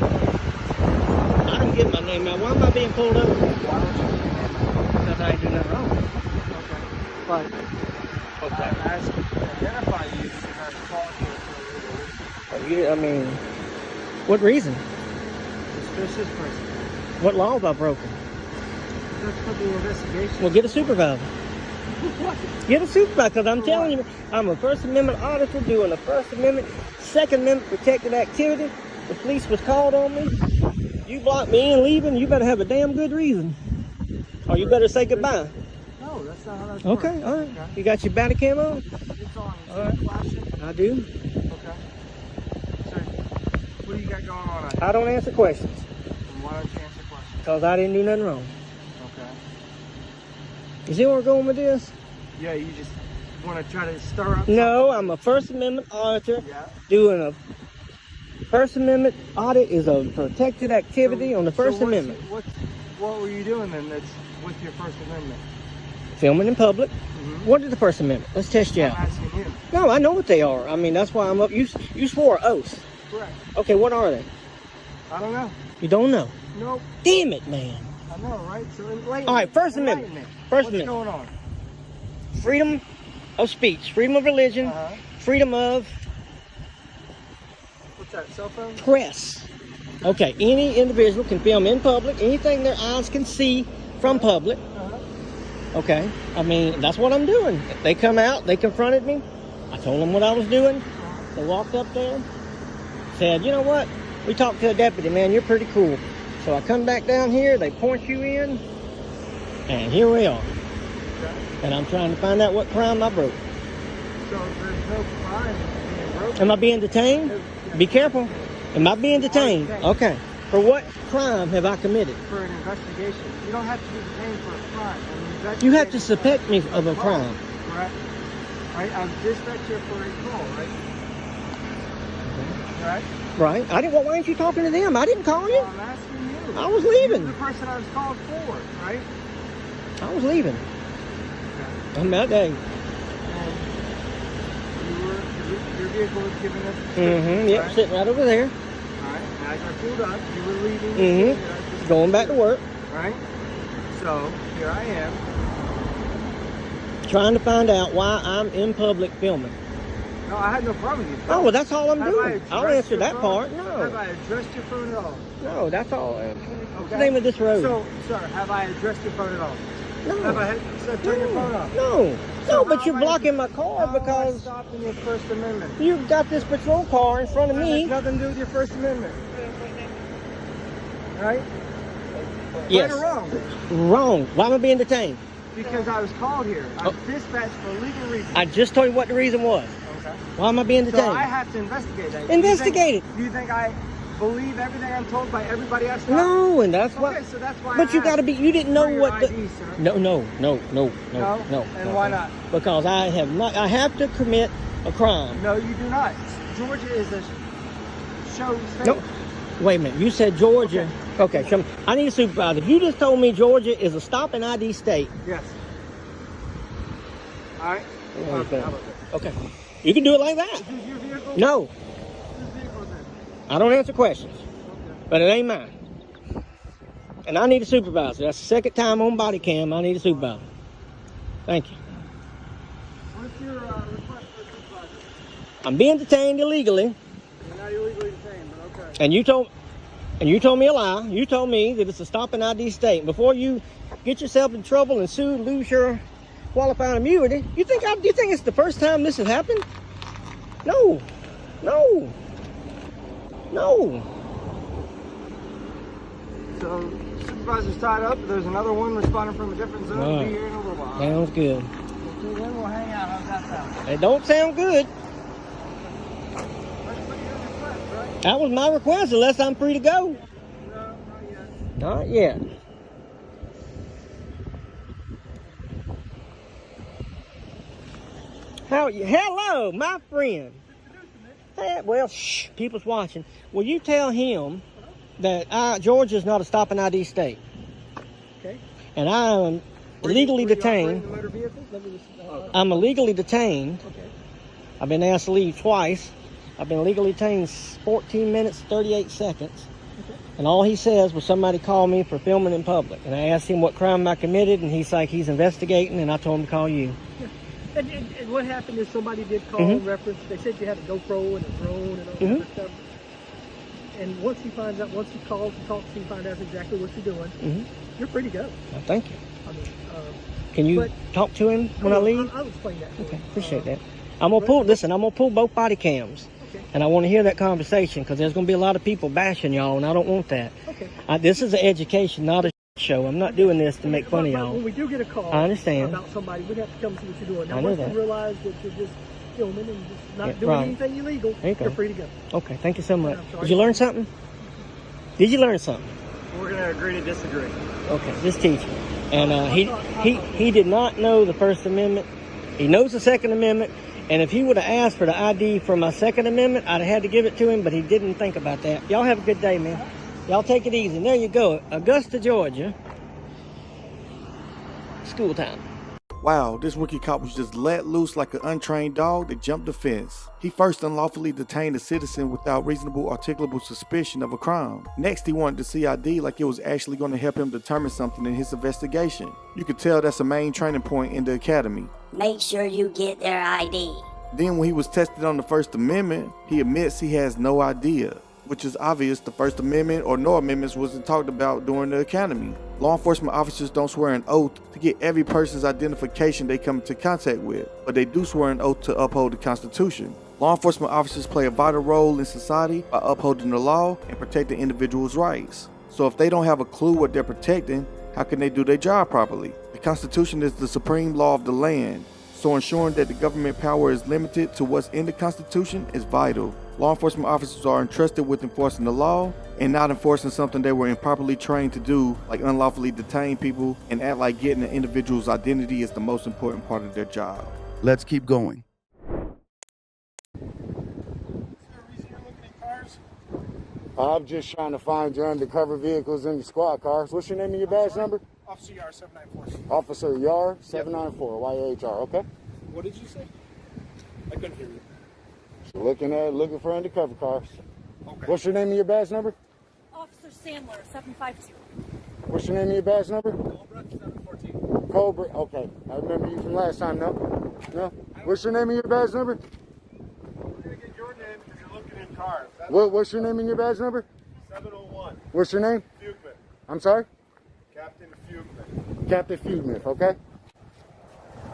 I don't get my name out. Why am I being pulled over? Because I ain't doing nothing wrong. Okay. But Okay. I'm asking to identify you because I called you for a legal reason. I mean, what reason? Suspicious person. What law have I broken? That's for the investigation. Well, get a supervisor. What? Get a supervisor, because I'm telling you, I'm a First Amendment auditor doing a First Amendment, Second Amendment protected activity. The police was called on me. You blocked me in leaving, you better have a damn good reason. Or you better say goodbye. No, that's not how that works. Okay, all right. You got your body cam on? It's on. All right. Flashing. I do. Okay. So, what do you got going on? I don't answer questions. And why don't you answer questions? Because I didn't do nothing wrong. Okay. You see where we're going with this? Yeah, you just want to try to stir up. No, I'm a First Amendment auditor doing a First Amendment audit is a protected activity on the First Amendment. What were you doing then that's with your First Amendment? Filming in public. What is the First Amendment? Let's test you I'm out. asking him. No, I know what they are. I mean, that's why I'm up. You swore an oath. Correct. Okay, what are they? I don't know. You don't know? Nope. Damn it, man. I know, right? So enlighten All right, me. First Enlighten Amendment. me. First What's Amendment. going on? Freedom of speech, freedom of religion, freedom of What's that, cell phone? press. Okay, any individual can film in public, anything their eyes can see from public. Okay, I mean, that's what I'm doing. They come out, they confronted me. I told them what I was doing. They walked up there, said, you know what? We talked to a deputy, man, you're pretty cool. So I come back down here, they point you in, and here we are. And I'm trying to find out what crime I broke. So there's no crime being broken. Am I being detained? Be careful. Am I being detained? Okay. For what crime have I committed? For an investigation. You don't have to be detained for a crime. You have to suspect me of a crime. Correct. Right? I'm dispatched here for a call, right? Right? Right. I didn't. Well, why aren't you talking to them? I didn't call you. Well, I'm asking you. I was leaving. You're the person I was called for, right? I was leaving. On that day. And your vehicle was giving us. Yep, right? sitting right over there. All right. As I pulled up, you were leaving. Going back to work. Right. So here I am. Trying to find out why I'm in public filming. No, I had no problem with you. Oh, well, that's all I'm Have doing. I I'll addressed answer your that phone? part. No. Have I addressed your phone at all? No, that's all. What's the Okay. name of this road? So, sir, have I addressed your phone at all? No. Have I said turn your phone off? No. So No, but how you're am I- blocking my car how am I because stopping your First Amendment? you've got this patrol car in front of That me. has nothing to do with your First Amendment. Right? Yes. Right or wrong? Wrong. Why am I being detained? Because I was called here. I was dispatched for legal reasons. I just told you what the reason was. Okay. Why am I being So detained? I have to investigate that. Investigate it. Do you think I believe everything I'm told by everybody I stop? No, and that's why. Okay, so that's why. But you got to be. You didn't know For your what the. ID, sir. No. No? No. And why not? Because I have not. I have to commit a crime. No, you do not. Georgia is a show state. No. Wait a minute. You said Georgia. Okay. So I need a supervisor. You just told me Georgia is a stop and ID state. Yes. All right. Okay. You can do it like that. Is this your vehicle? No. Whose vehicle is it? I don't answer questions. But it ain't mine. And I need a supervisor. That's the second time on body cam I need a supervisor. Thank you. What's your request for a supervisor? I'm being detained illegally. You're not illegally detained, but okay. And you told me a lie. You told me that it's a stop and ID state. Before you get yourself in trouble and sue, lose your qualified immunity, do you think it's the first time this has happened? No. So supervisor's tied up. There's another one responding from a different zone. All Be right. here in a little while. Sounds good. Until then, we'll hang out. How's that sound? It don't sound good. That was my request, unless I'm free to go. No, not yet. Not yet. Hello, my friend. Hey, well, shh, people's watching. Will you tell him that Georgia's not a stop and ID state? Okay. And I am illegally detained. I'm illegally detained. Okay. I've been asked to leave twice. I've been illegally detained 14 minutes, 38 seconds. Okay. And all he says was somebody called me for filming in public. And I asked him what crime I committed, and he's like, he's investigating, and I told him to call you. Yeah. And what happened is somebody did call and reference. They said you had a GoPro and a drone and all that stuff. And once he finds out, once he calls and talks, he finds out exactly what you're doing. You're free to go. Well, thank you. I mean, can you talk to him when I leave? I'll explain that. Okay, appreciate that. I'm gonna pull. Listen, I'm gonna pull both body cams, and I want to hear that conversation because there's gonna be a lot of people bashing y'all, and I don't want that. Okay. This is an education, not a show. I'm not doing this to make fun of But y'all. when we do get a call I understand. about somebody, we have to come see what you're doing. Now, I know once that. you realize that you're just filming and just not Yeah, doing right. anything illegal, There you go. you're free to go. Okay, thank you so much. I'm sorry. Did you learn something? Did you learn something? We're going to agree to disagree. Okay, just teach me. And he did not know the First Amendment. He knows the Second Amendment. And if he would have asked for the ID for my Second Amendment, I'd have had to give it to him, but he didn't think about that. Y'all have a good day, man. Y'all take it easy. And there you go. Augusta, Georgia. School time. Wow, this rookie cop was just let loose like an untrained dog that jumped the fence. He first unlawfully detained a citizen without reasonable articulable suspicion of a crime. Next, he wanted to see ID like it was actually going to help him determine something in his investigation. You could tell that's a main training point in the academy. Make sure you get their ID. Then when he was tested on the First Amendment, he admits he has no idea, which is obvious the First Amendment or no amendments wasn't talked about during the academy. Law enforcement officers don't swear an oath to get every person's identification they come into contact with, but they do swear an oath to uphold the Constitution. Law enforcement officers play a vital role in society by upholding the law and protecting individuals' rights. So if they don't have a clue what they're protecting, how can they do their job properly? The Constitution is the supreme law of the land, so ensuring that the government power is limited to what's in the Constitution is vital. Law enforcement officers are entrusted with enforcing the law and not enforcing something they were improperly trained to do, like unlawfully detain people and act like getting an individual's identity is the most important part of their job. Let's keep going. I'm just trying to find your undercover vehicles in the squad cars. What's your name and your badge number? Officer Yar 794. Officer Yar 794, YHR, okay? What did you say? I couldn't hear you. So looking for undercover cars. Okay. What's your name and your badge number? Officer Sandler, 752. What's your name and your badge number? Cobra 714. Cobra, okay. I remember you from last time, no? No? What's your name and your badge number? We're going to get your name because you're looking in cars. What's your name and your badge number? 701. What's your name? Fugman. I'm sorry? Captain Fugman. Captain Fugman, okay?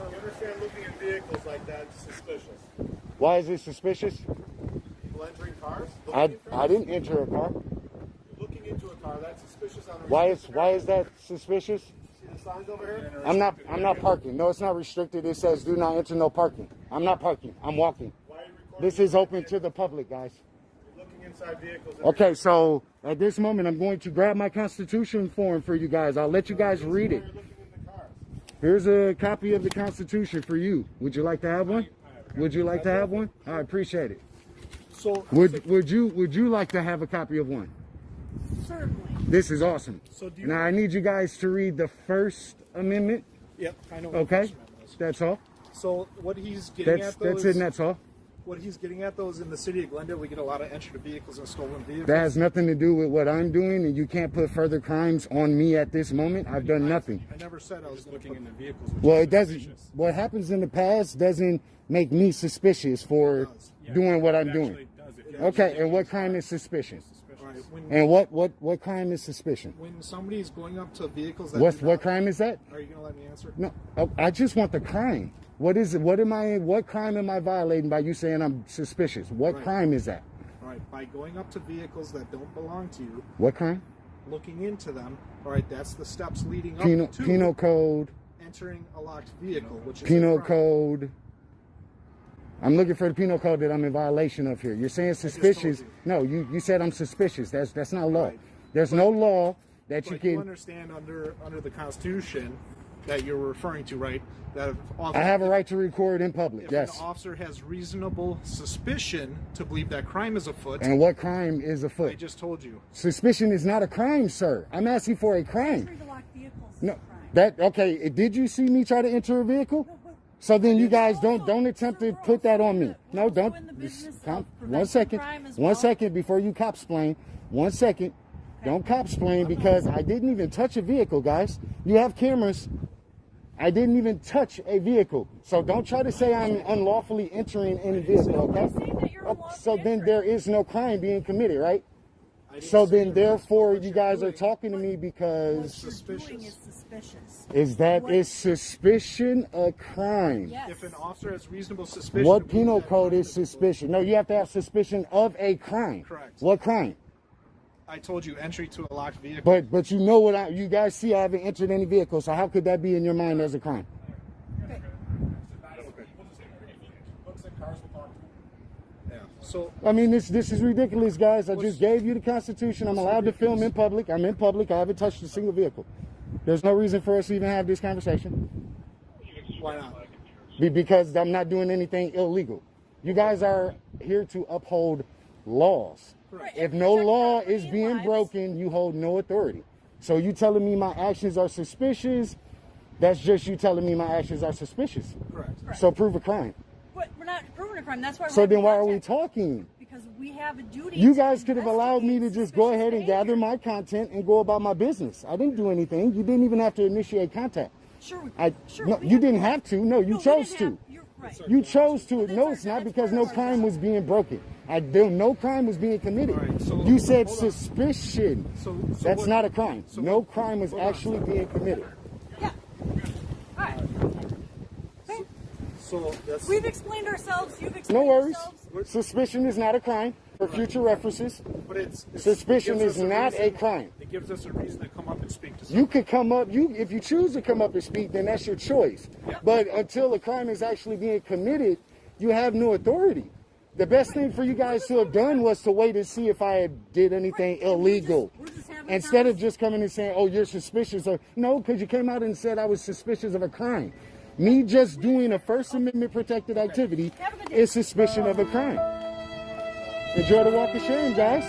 You understand looking at vehicles like that is suspicious. Why is it suspicious? People entering cars? I didn't enter a car. You're looking into a car. That's suspicious on a Why is that suspicious? See the signs over here? I'm not parking. No, it's not restricted. It says do not enter, no parking. I'm not parking. I'm walking. Why are you recording? This is open to the public, guys. You're looking inside vehicles. Okay, so at this moment, I'm going to grab my Constitution form for you guys. I'll let you guys read it. Here's a copy of the Constitution for you. Would you like to have one? Would you like to have one? I appreciate it. So would you like to have a copy of one? Certainly. This is awesome. So do you Now I need you guys to read the First Amendment. Yep, I know. Okay, that's all. So what he's getting at though That's is, it, and that's all. What he's getting at though is in the city of Glendale, we get a lot of entry to vehicles and stolen vehicles. That has nothing to do with what I'm doing, and you can't put further crimes on me at this moment. I've done nothing. I never said I was looking into vehicles. Well, it doesn't. What happens in the past doesn't make me suspicious for doing what I'm doing. Okay, and what crime is suspicion? And what crime is suspicion? When somebody's going up to vehicles that What crime is that? Are you gonna let me answer? No, I just want the crime. What is it? What crime am I violating by you saying I'm suspicious? What crime is that? Right, by going up to vehicles that don't belong to you. What crime? looking into them. All right, that's the steps leading up to penal code. entering a locked vehicle, which is Penal a crime. code. I'm looking for the penal code that I'm in violation of here. You're saying suspicious. No, you said I'm suspicious. That's not law. Right. There's no law that you But can. you understand under the Constitution that you're referring to, right? That if I have a right to record in public. if Yes. an officer has reasonable suspicion to believe that crime is afoot. And what crime is afoot? I just told you. Suspicion is not a crime, sir. I'm asking for a crime. No, that okay. Did you see me try to enter a vehicle? So then you guys don't attempt to put that on me. No, don't. One second before you cop-splain. 1 second. Don't cop-splain because I didn't even touch a vehicle, guys. You have cameras. I didn't even touch a vehicle. So don't try to say I'm unlawfully entering any vehicle, okay? So then there is no crime being committed, right? So then therefore you guys are talking to me because is suspicion a crime? Yes. If an officer has reasonable suspicion. What penal code is suspicion? No, you have to have suspicion of a crime. Correct. What crime? I told you entry to a locked vehicle. But you know what you guys see I haven't entered any vehicle, so how could that be in your mind as a crime? So I mean, this is ridiculous, guys. I just gave you the Constitution. I'm allowed to film in public. I'm in public. I haven't touched a single vehicle. There's no reason for us to even have this conversation. Why not? Because I'm not doing anything illegal. You guys are here to uphold laws. Right. If no law is being broken, you hold no authority. So you telling me my actions are suspicious, that's just you telling me my actions are suspicious. Correct. So prove a crime. But we're not proving a crime. That's why. So then why are we talking? Because we have a duty. You guys could have allowed me to just go ahead and gather my content and go about my business. I didn't do anything. You didn't even have to initiate contact. Sure. No, you didn't have to. No, you chose to. You chose to. No, it's not because no crime was being broken. No crime was being committed. You said suspicion. That's not a crime. No crime was actually being committed. So that's, we've explained ourselves. You've explained No worries. yourselves. Suspicion is not a crime. For future references, but suspicion is not a crime. It gives us a reason to come up and speak to someone. You could come up. If you choose to come up and speak, then that's your choice. But until a crime is actually being committed, you have no authority. The best thing for you guys to have done was to wait and see if I did anything illegal. Instead of just coming and saying, oh, you're suspicious. No, because you came out and said I was suspicious of a crime. Me just doing a First Amendment protected activity is suspicion of a crime. Enjoy the walk of shame, guys.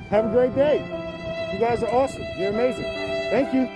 Have a great day. You guys are awesome. You're amazing. Thank you.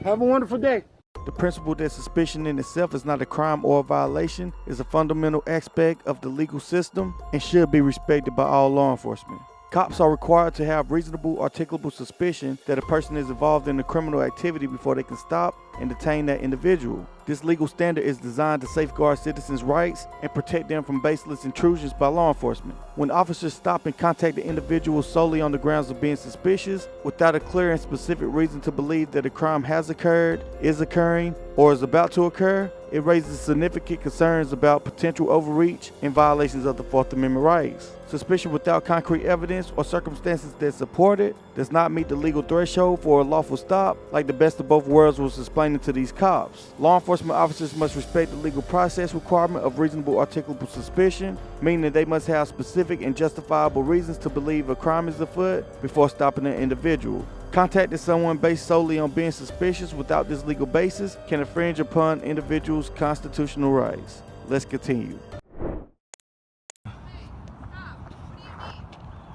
Have a wonderful day. The principle that suspicion in itself is not a crime or a violation is a fundamental aspect of the legal system and should be respected by all law enforcement. Cops are required to have reasonable, articulable suspicion that a person is involved in a criminal activity before they can stop and detain that individual. This legal standard is designed to safeguard citizens' rights and protect them from baseless intrusions by law enforcement. When officers stop and contact the individual solely on the grounds of being suspicious, without a clear and specific reason to believe that a crime has occurred, is occurring, or is about to occur, it raises significant concerns about potential overreach and violations of the Fourth Amendment rights. Suspicion without concrete evidence or circumstances that support it does not meet the legal threshold for a lawful stop, like the best of both worlds was explaining to these cops. Law enforcement officers must respect the legal process requirement of reasonable articulable suspicion, meaning that they must have specific and justifiable reasons to believe a crime is afoot before stopping an individual. Contacting someone based solely on being suspicious without this legal basis can infringe upon individuals' constitutional rights. Let's continue.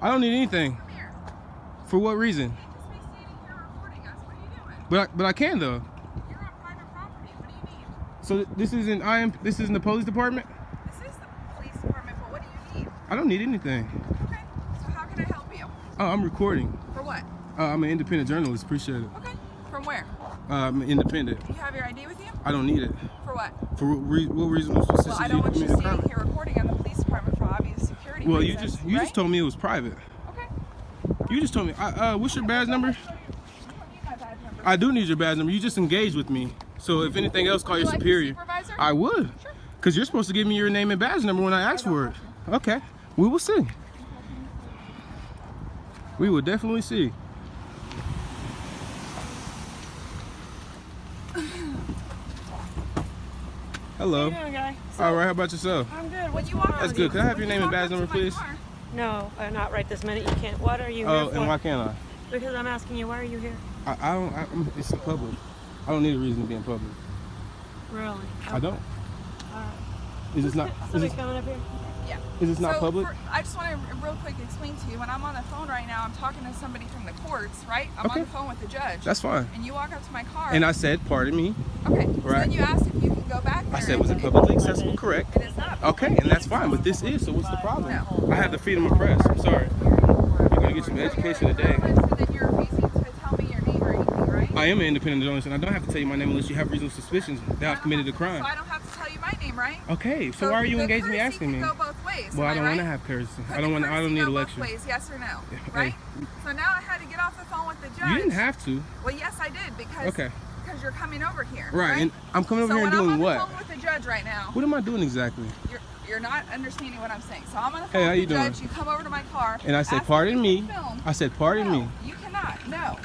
I don't need anything. For what reason? But I can though. You're on private property. What do you need? So this isn't the police department? This is the police department, but what do you need? I don't need anything. Okay. So how can I help you? Oh, I'm recording. For what? I'm an independent journalist. Appreciate it. Okay. From where? I'm independent. Do you have your ID with you? I don't need it. For what? For what reasonable specificity? Well, I don't want you standing here recording on the police department for obvious security Well, reasons. you just told me it was private. Okay. You just told me. What's your badge number? I do need your badge number. You just engaged with me. So if anything else, call your superior. Supervisor? I would. Sure. Because you're supposed to give me your name and badge number when I ask for it. Okay. We will see. We will definitely see. Hello. How you doing, guy? All right, how about yourself? I'm good. What you want? That's good. Can I have your name and badge number, please? No, not right this minute. You can't. What are you Oh, here for? and why can't I? Because I'm asking you, why are you here? It's in public. I don't need a reason to be in public. Really? I don't. All right. Is this not? Somebody coming up here? Yeah. Is this not public? I just want to real quick explain to you, when I'm on the phone right now, I'm talking to somebody from the courts, right? I'm on the phone with the judge. That's fine. And you walk up to my car. And I said, pardon me. Okay. So Right. then you asked if you can go back there. I said, was it publicly accessible? Correct. It is not. Okay, and that's fine, but this is, so what's the problem? No. I have the freedom of press. I'm sorry. You're going to get some education today. So then you're refusing to tell me your name or anything, right? I am an independent journalist, and I don't have to tell you my name unless you have reasonable suspicions that I've committed a crime. So I don't have to tell you my name, right? Okay, so why are you engaging me asking me? Go both ways. Well, I don't want to have courtesy. I don't need a lecture. Both ways, yes or no, right? So now I had to get off the phone with the judge. You didn't have to. Well, yes, I did because you're coming over here. Right, and I'm coming over here and doing what? I'm on the phone with the judge right now. What am I doing exactly? You're not understanding what I'm saying. So I'm on the phone Hey, how with you the doing? judge. You come over to my car. And I said, pardon me. I said, pardon me. You cannot. No.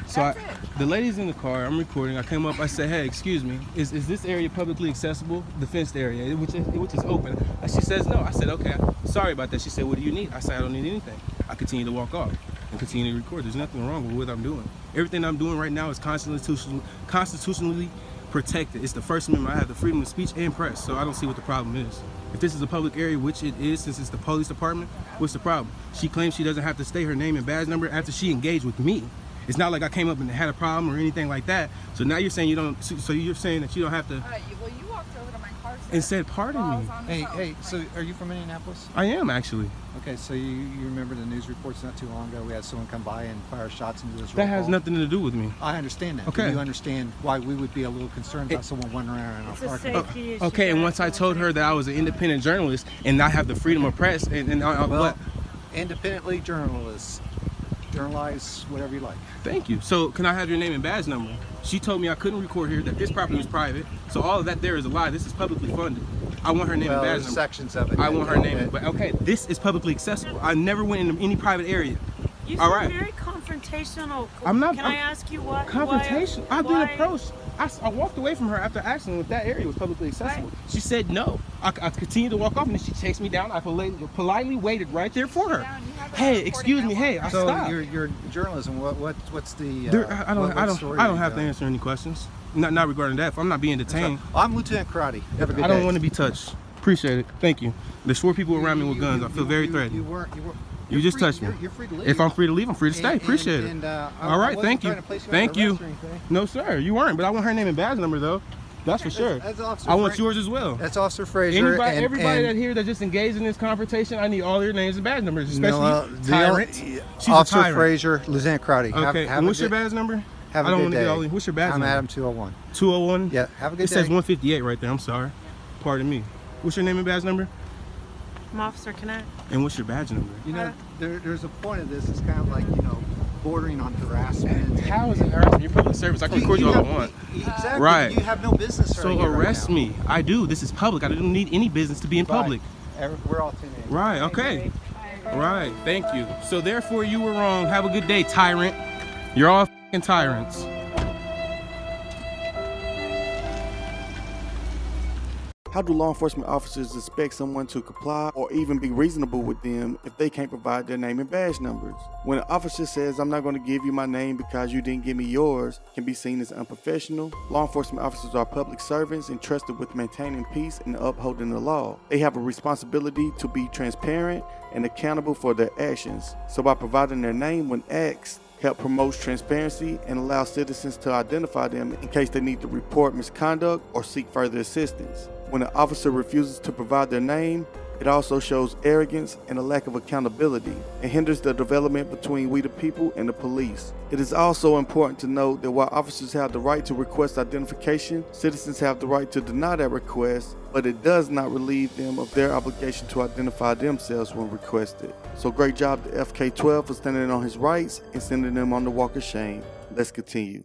So the lady's in the car. I'm recording. I came up. I said, hey, excuse me. Is this area publicly accessible? The fenced area, which is open. And she says no. I said, okay. Sorry about that. She said, what do you need? I said, I don't need anything. I continue to walk off and continue to record. There's nothing wrong with what I'm doing. Everything I'm doing right now is constitutionally protected. It's the First Amendment. I have the freedom of speech and press, so I don't see what the problem is. If this is a public area, which it is since it's the police department, what's the problem? She claims she doesn't have to state her name and badge number after she engaged with me. It's not like I came up and had a problem or anything like that. So now you're saying you don't. So you're saying that you don't have to. Well, you walked over to my car And said, pardon me. Hey, so are you from Indianapolis? I am actually. Okay, so you remember the news reports not too long ago? We had someone come by and fire shots into this. That has nothing to do with me. I understand that. Okay. Do you understand why we would be a little concerned about someone running around in our parking lot? Okay, and once I told her that I was an independent journalist and I have the freedom of press, and what? Independently journalists. Journalize whatever you like. Thank you. So can I have your name and badge number? She told me I couldn't record here, that this property was private. So all of that there is a lie. This is publicly funded. I want her name and badge number. Sections of it. I want her name. But okay, this is publicly accessible. I never went into any private area. You all seem right. very confrontational. I'm not. Can I ask you why? Confrontation. I've been approached. I walked away from her after asking if that area was publicly accessible. Right. She said no. I continued to walk off, and then she chased me down. I politely waited right there for her. Hey, excuse me. Hey, I stopped. So your journalism. What's the? I don't have to answer any questions. Not regarding that. If I'm not being detained. I'm Lieutenant Karate. Have a good day. I don't want to be touched. Appreciate it. Thank you. There's 4 people around me with guns. I feel very threatened. You just touched me. You're free to leave. If I'm free to leave, I'm free to stay. Appreciate it. All right, thank you. Thank you. No, sir, you weren't. But I want her name and badge number, though. That's for sure. I want yours as well. That's Officer Frazier. Everybody that here that just engaged in this confrontation, I need all their names and badge numbers, especially Tyrant. She's Officer Frazier, Lieutenant Karate. Okay, and what's your badge number? Have a good day. What's your badge I'm number? Adam 201. 201? Yeah, have a good day. It says 158 right there. I'm sorry. Pardon me. What's your name and badge number? I'm Officer Connect. And what's your badge number? You know, there's a point of this. It's kind of like, bordering on harassment. How is it harassment? You're public service. I can record you all I want. Exactly. Right. You have no business. So arrest me. I do. This is public. I don't need any business to be in public. We're all tuned in. Right. Okay. Right. Thank you. So therefore, you were wrong. Have a good day, tyrant. You're all f***ing tyrants. How do law enforcement officers expect someone to comply or even be reasonable with them if they can't provide their name and badge numbers? When an officer says, I'm not going to give you my name because you didn't give me yours, can be seen as unprofessional. Law enforcement officers are public servants entrusted with maintaining peace and upholding the law. They have a responsibility to be transparent and accountable for their actions. So by providing their name when asked, help promote transparency and allow citizens to identify them in case they need to report misconduct or seek further assistance. When an officer refuses to provide their name, it also shows arrogance and a lack of accountability and hinders the development between we the people and the police. It is also important to note that while officers have the right to request identification, citizens have the right to deny that request, but it does not relieve them of their obligation to identify themselves when requested. So great job to FK12 for standing on his rights and sending them on the walk of shame. Let's continue.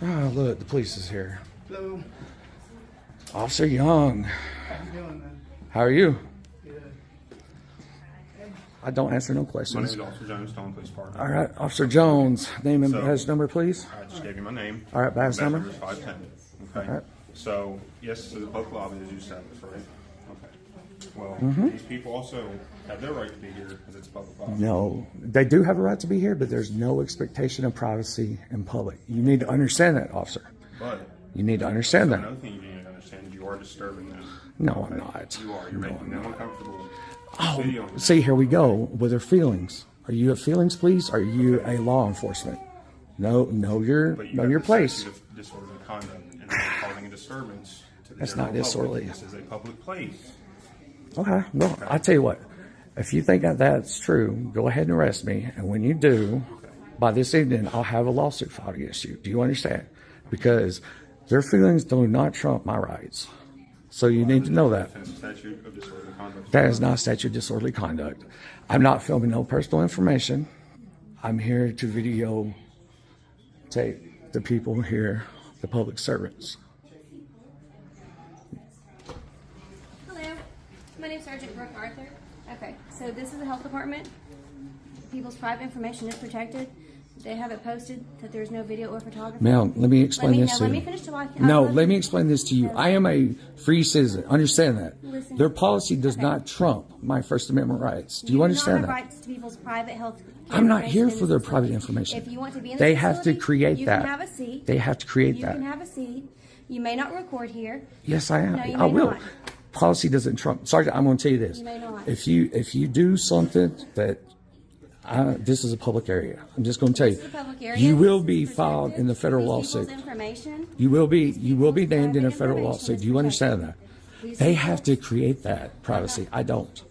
Oh, look, the police is here. Hello. Officer Young. How you doing, man? How are you? Good. I don't answer no My questions. name is Officer Jones, Stone Police Department. All right, Officer Jones, name and So, badge number, please. I just gave you my name. All right, badge number. is 510. Okay. All right. So, yes, to the public lobby as you established, right? Okay. Well, Mhm. these people also have their right to be here because it's a public lobby. No, they do have a right to be here, but there's no expectation of privacy in public. You need to understand that, officer. But You need to understand so that. another thing you need to understand is you are disturbing them. No, I'm not. You are. You're making them uncomfortable. Oh, Videoing see, here we go with their feelings. Are you a feelings police? Are you a law enforcement? No, know your place. Statute of disorderly conduct, and they're causing a disturbance to the That's general not disorderly. public. This is a public place. Okay, well, I tell you what. If you think that that's true, go ahead and arrest me. And when you do, by this evening, I'll have a lawsuit filed against you. Do you understand? Because their feelings do not trump my rights. So you need to know that. Statute of disorderly conduct. That is not statute of disorderly conduct. I'm not filming no personal information. I'm here to videotape the people here, the public servants. Hello, my name's Sergeant Brooke Arthur. Okay, so this is the health department. People's private information is protected. They have it posted that there's no video or photography. Ma'am, let me explain this to Let you. me finish till I No, let me explain this to you. I am a free citizen. Understand that. Listen. Their policy does not trump my First Amendment rights. Do you understand do not that? have rights to people's private health. I'm not here information for in their this private facility. information. If you want to be in the They have to facility, create you that. can have a seat. They have to create You that. can have a seat. You may not record here. Yes, I am. No, you I may will. not. Policy doesn't trump. Sergeant, I'm going to tell you this. You may not. If you do something that this is a public area, I'm just going to tell you. This is a public area. You will This be is filed protected. in the federal These lawsuit. people's information. You will be named in a federal lawsuit. Do you understand that? They have to create that privacy. I don't.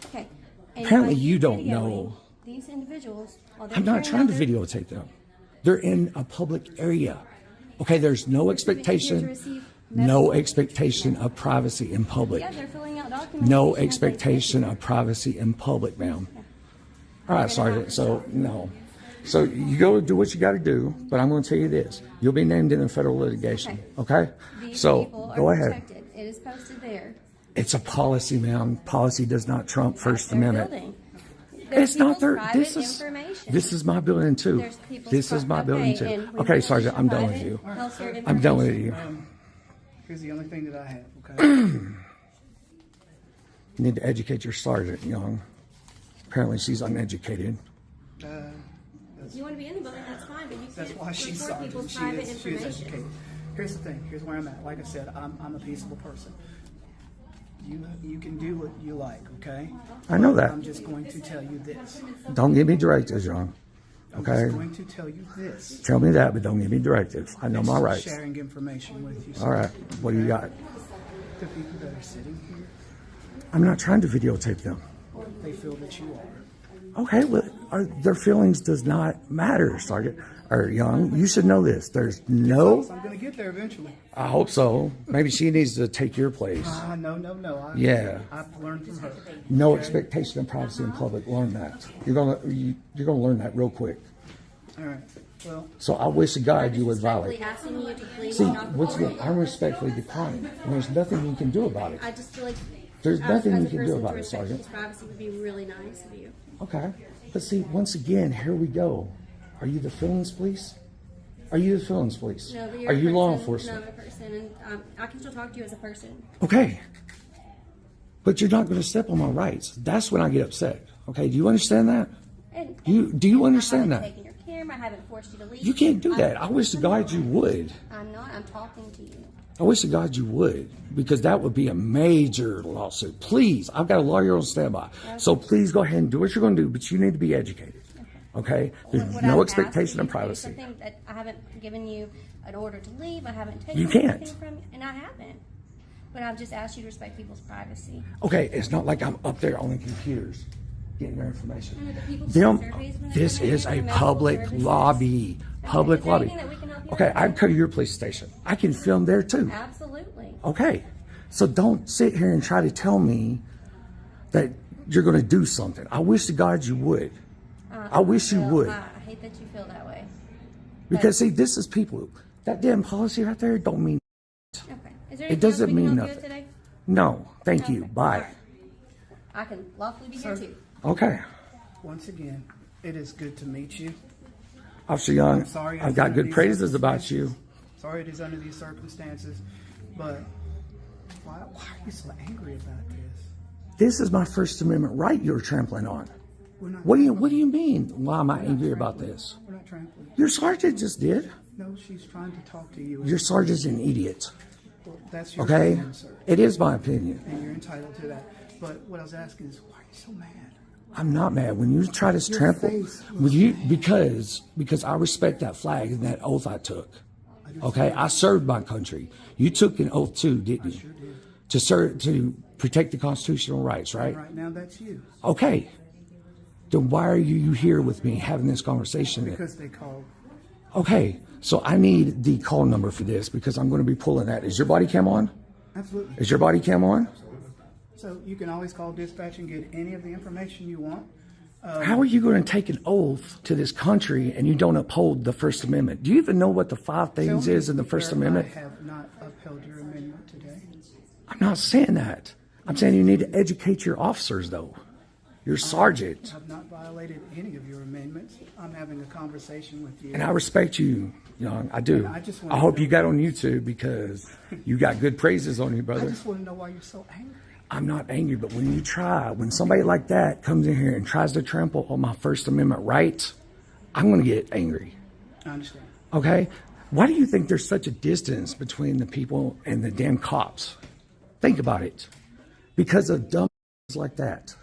Okay. And Apparently by you don't videoing know. These individuals. while they're I'm not trying carrying to out their- videotape them. They're in a public area. Okay, there's no expectation, no expectation of privacy in public. Yeah, they're filling out documents. No expectation of privacy in public, ma'am. All right, Sergeant, so no. So you go do what you got to do, but I'm going to tell you this. You'll be named in a federal litigation, okay? These So people are go ahead. protected. It is posted there. It's a policy, ma'am. Policy does not trump First Their Amendment. building. There's It's not people's their, private this is my building too. There's people's This is my building okay, too. and when Okay, you Sergeant, I'm done with private you. healthcare I'm done with you. Here's the only thing that I have, okay? You need to educate your sergeant, young. Apparently she's uneducated. If you want to be in the building, that's fine, but you That's can't why she's report sergeant. people's She private is information. educated. Here's the thing. Here's where I'm at. Like I said, I'm a peaceable person. You can do what you like, okay? I know that. I'm just going to tell you this. Don't give me directives, young. I'm Okay? just going to tell you this. Tell me that, but don't give me directives. I know my rights. Sharing information with you. All right. What do you got? The people that are sitting here, I'm not trying to videotape them. they feel that you are. Okay, well, their feelings does not matter, Sergeant. Or young, you should know this. There's no, I'm going to get there eventually. I hope so. Maybe she needs to take your place. No. Yeah. I've learned from her. No Okay? expectation of privacy in public. Learn that. You're gonna learn that real quick. All right. Well, So I wish to God you would violate. Asking you to please See, not once again, record. I'm respectfully declining. And there's nothing you can do about it. I just feel like There's nothing as you a can do person about to it, respect Sergeant. people's privacy would be really nice of you. Okay. But see, once again, here we go. Are you the feelings police? Are you the feelings police? No, but you're Are a you law person. enforcement? No, I'm a person, and I can still talk to you as a person. Okay. But you're not going to step on my rights. That's when I get upset. Okay, do you understand that? And Do you understand I that? haven't taken your camera. I haven't forced you to leave. You can't do that. I wish to God you would. I'm not. I'm talking to you. I wish to God you would, because that would be a major lawsuit. Please, I've got a lawyer on standby. So please go ahead and do what you're going to do, but you need to be educated. Okay? There's What no I've asked expectation you of to do privacy. Something that I haven't given you an order to leave. I haven't taken You can't. anything from you, and I haven't. But I've just asked you to respect people's privacy. Okay, it's not like I'm up there on the computers getting their information. I know that people Them, send surveys when they this come in is for a medical public services. lobby. Public Is there lobby. anything that we can help you Okay, with? I can go to your police station. I can film there too. Absolutely. Okay, so don't sit here and try to tell me that you're going to do something. I wish to God you would. I wish you would. I hate that you feel that way. Because see, this is people. That damn policy right there don't mean. Okay. Is there It anything doesn't else we can mean help you with nothing. today? No, thank you. Okay. Bye. All right. I can lawfully be here too. Okay. Once again, it is good to meet you. Officer Young, I'm sorry I've got good praises about you. Sorry it is under these circumstances, but why are you so angry about this? This is my First Amendment right you're trampling on. What do you mean? Why am I angry about this? We're not trampling. Your sergeant just did. No, she's trying to talk to you. Your sergeant's an idiot. Well, that's your Okay? opinion, sir. It is my opinion. And you're entitled to that. But what I was asking is, why are you so mad? I'm not mad. When you try to Your trample, face when you because I respect that flag and that oath I took. Okay, I served my country. You took an oath too, didn't you? Sure did. To serve, to protect the constitutional rights, right? Right now, that's you. Okay. Then why are you here with me having this conversation? Because they called. Okay, so I need the call number for this because I'm going to be pulling that. Is your body cam on? Absolutely. Is your body cam on? So you can always call dispatch and get any of the information you want. How are you going to take an oath to this country and you don't uphold the First Amendment? Do you even know what the 5 things is in the First Amendment? I have not upheld your amendment today. I'm not saying that. I'm saying you need to educate your officers, though. Your sergeant. I have not violated any of your amendments. I'm having a conversation with you. And I respect you, Young. I do. I hope you got on YouTube because you got good praises on you, brother. I just want to know why you're so angry. I'm not angry, but when somebody like that comes in here and tries to trample on my First Amendment rights, I'm going to get angry. I understand. Okay? Why do you think there's such a distance between the people and the damn cops? Think about it. Because of dumb like that.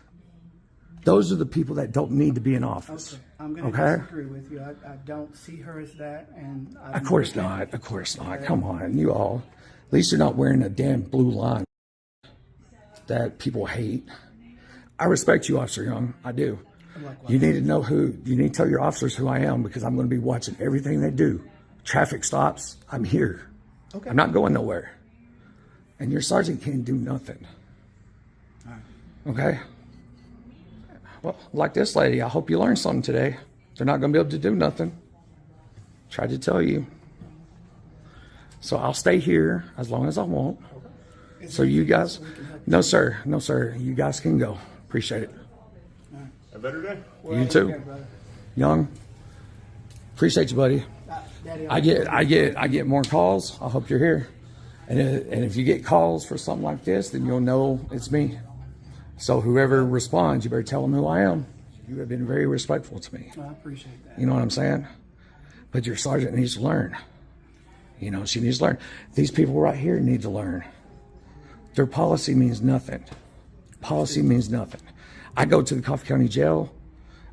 Those are the people that don't need to be in office. Okay. I'm going to disagree with you. I don't see her as that. And Of course not. Of course not. Come on, you all. At least you're not wearing a damn blue line that people hate. I respect you, Officer Young. I do. You need to know you need to tell your officers who I am because I'm going to be watching everything they do. Traffic stops, I'm here. Okay. I'm not going nowhere. And your sergeant can't do nothing. All right. Okay? Well, like this lady, I hope you learned something today. They're not going to be able to do nothing. Tried to tell you. So I'll stay here as long as I want. So you guys, no sir, you guys can go. Appreciate it. A better day. You too, Young. Appreciate you, buddy. I get more calls. I hope you're here, and if you get calls for something like this, then you'll know it's me. So whoever responds, you better tell them who I am. You have been very respectful to me. I appreciate that. You know what I'm saying? But your sergeant needs to learn. You know, she needs to learn. These people right here need to learn. Their policy means nothing. Policy means nothing. I go to the Coffee County Jail.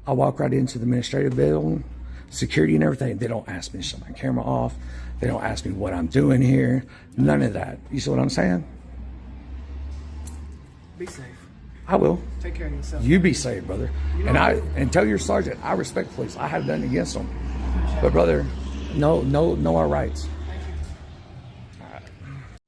I walk right into the administrative building, security and everything. They don't ask me to shut my camera off. They don't ask me what I'm doing here. None of that. You see what I'm saying? Be safe. I will. Take care of yourself. You be safe, brother. And tell your sergeant, I respect police. I have nothing against them. But brother, know our rights.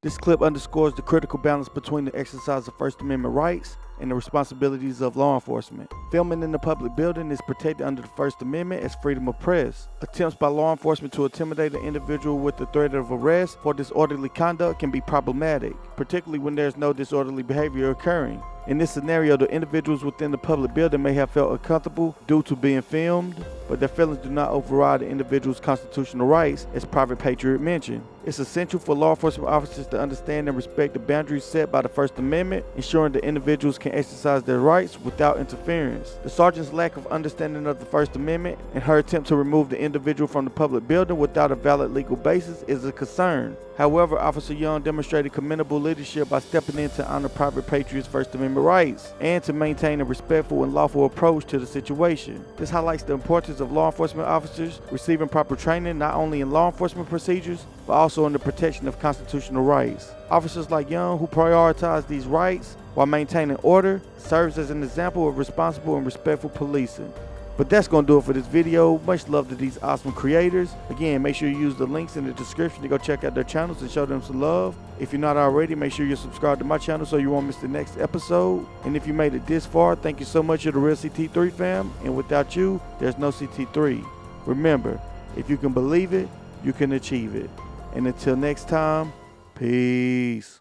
This clip underscores the critical balance between the exercise of First Amendment rights and the responsibilities of law enforcement. Filming in the public building is protected under the First Amendment as freedom of press. Attempts by law enforcement to intimidate an individual with the threat of arrest for disorderly conduct can be problematic, particularly when there's no disorderly behavior occurring. In this scenario, the individuals within the public building may have felt uncomfortable due to being filmed, but their feelings do not override the individual's constitutional rights, as Private Patriot mentioned. It's essential for law enforcement officers to understand and respect the boundaries set by the First Amendment, ensuring that individuals can exercise their rights without interference. The sergeant's lack of understanding of the First Amendment and her attempt to remove the individual from the public building without a valid legal basis is a concern. However, Officer Young demonstrated commendable leadership by stepping in to honor Private Patriot's First Amendment rights and to maintain a respectful and lawful approach to the situation. This highlights the importance of law enforcement officers receiving proper training not only in law enforcement procedures, but also in the protection of constitutional rights. Officers like Young, who prioritize these rights while maintaining order, serves as an example of responsible and respectful policing. But that's going to do it for this video. Much love to these awesome creators. Again, make sure you use the links in the description to go check out their channels and show them some love. If you're not already, make sure you subscribe to my channel so you won't miss the next episode. And if you made it this far, thank you so much. You're the real CT3 fam. And without you, there's no CT3. Remember, if you can believe it, you can achieve it. And until next time, peace.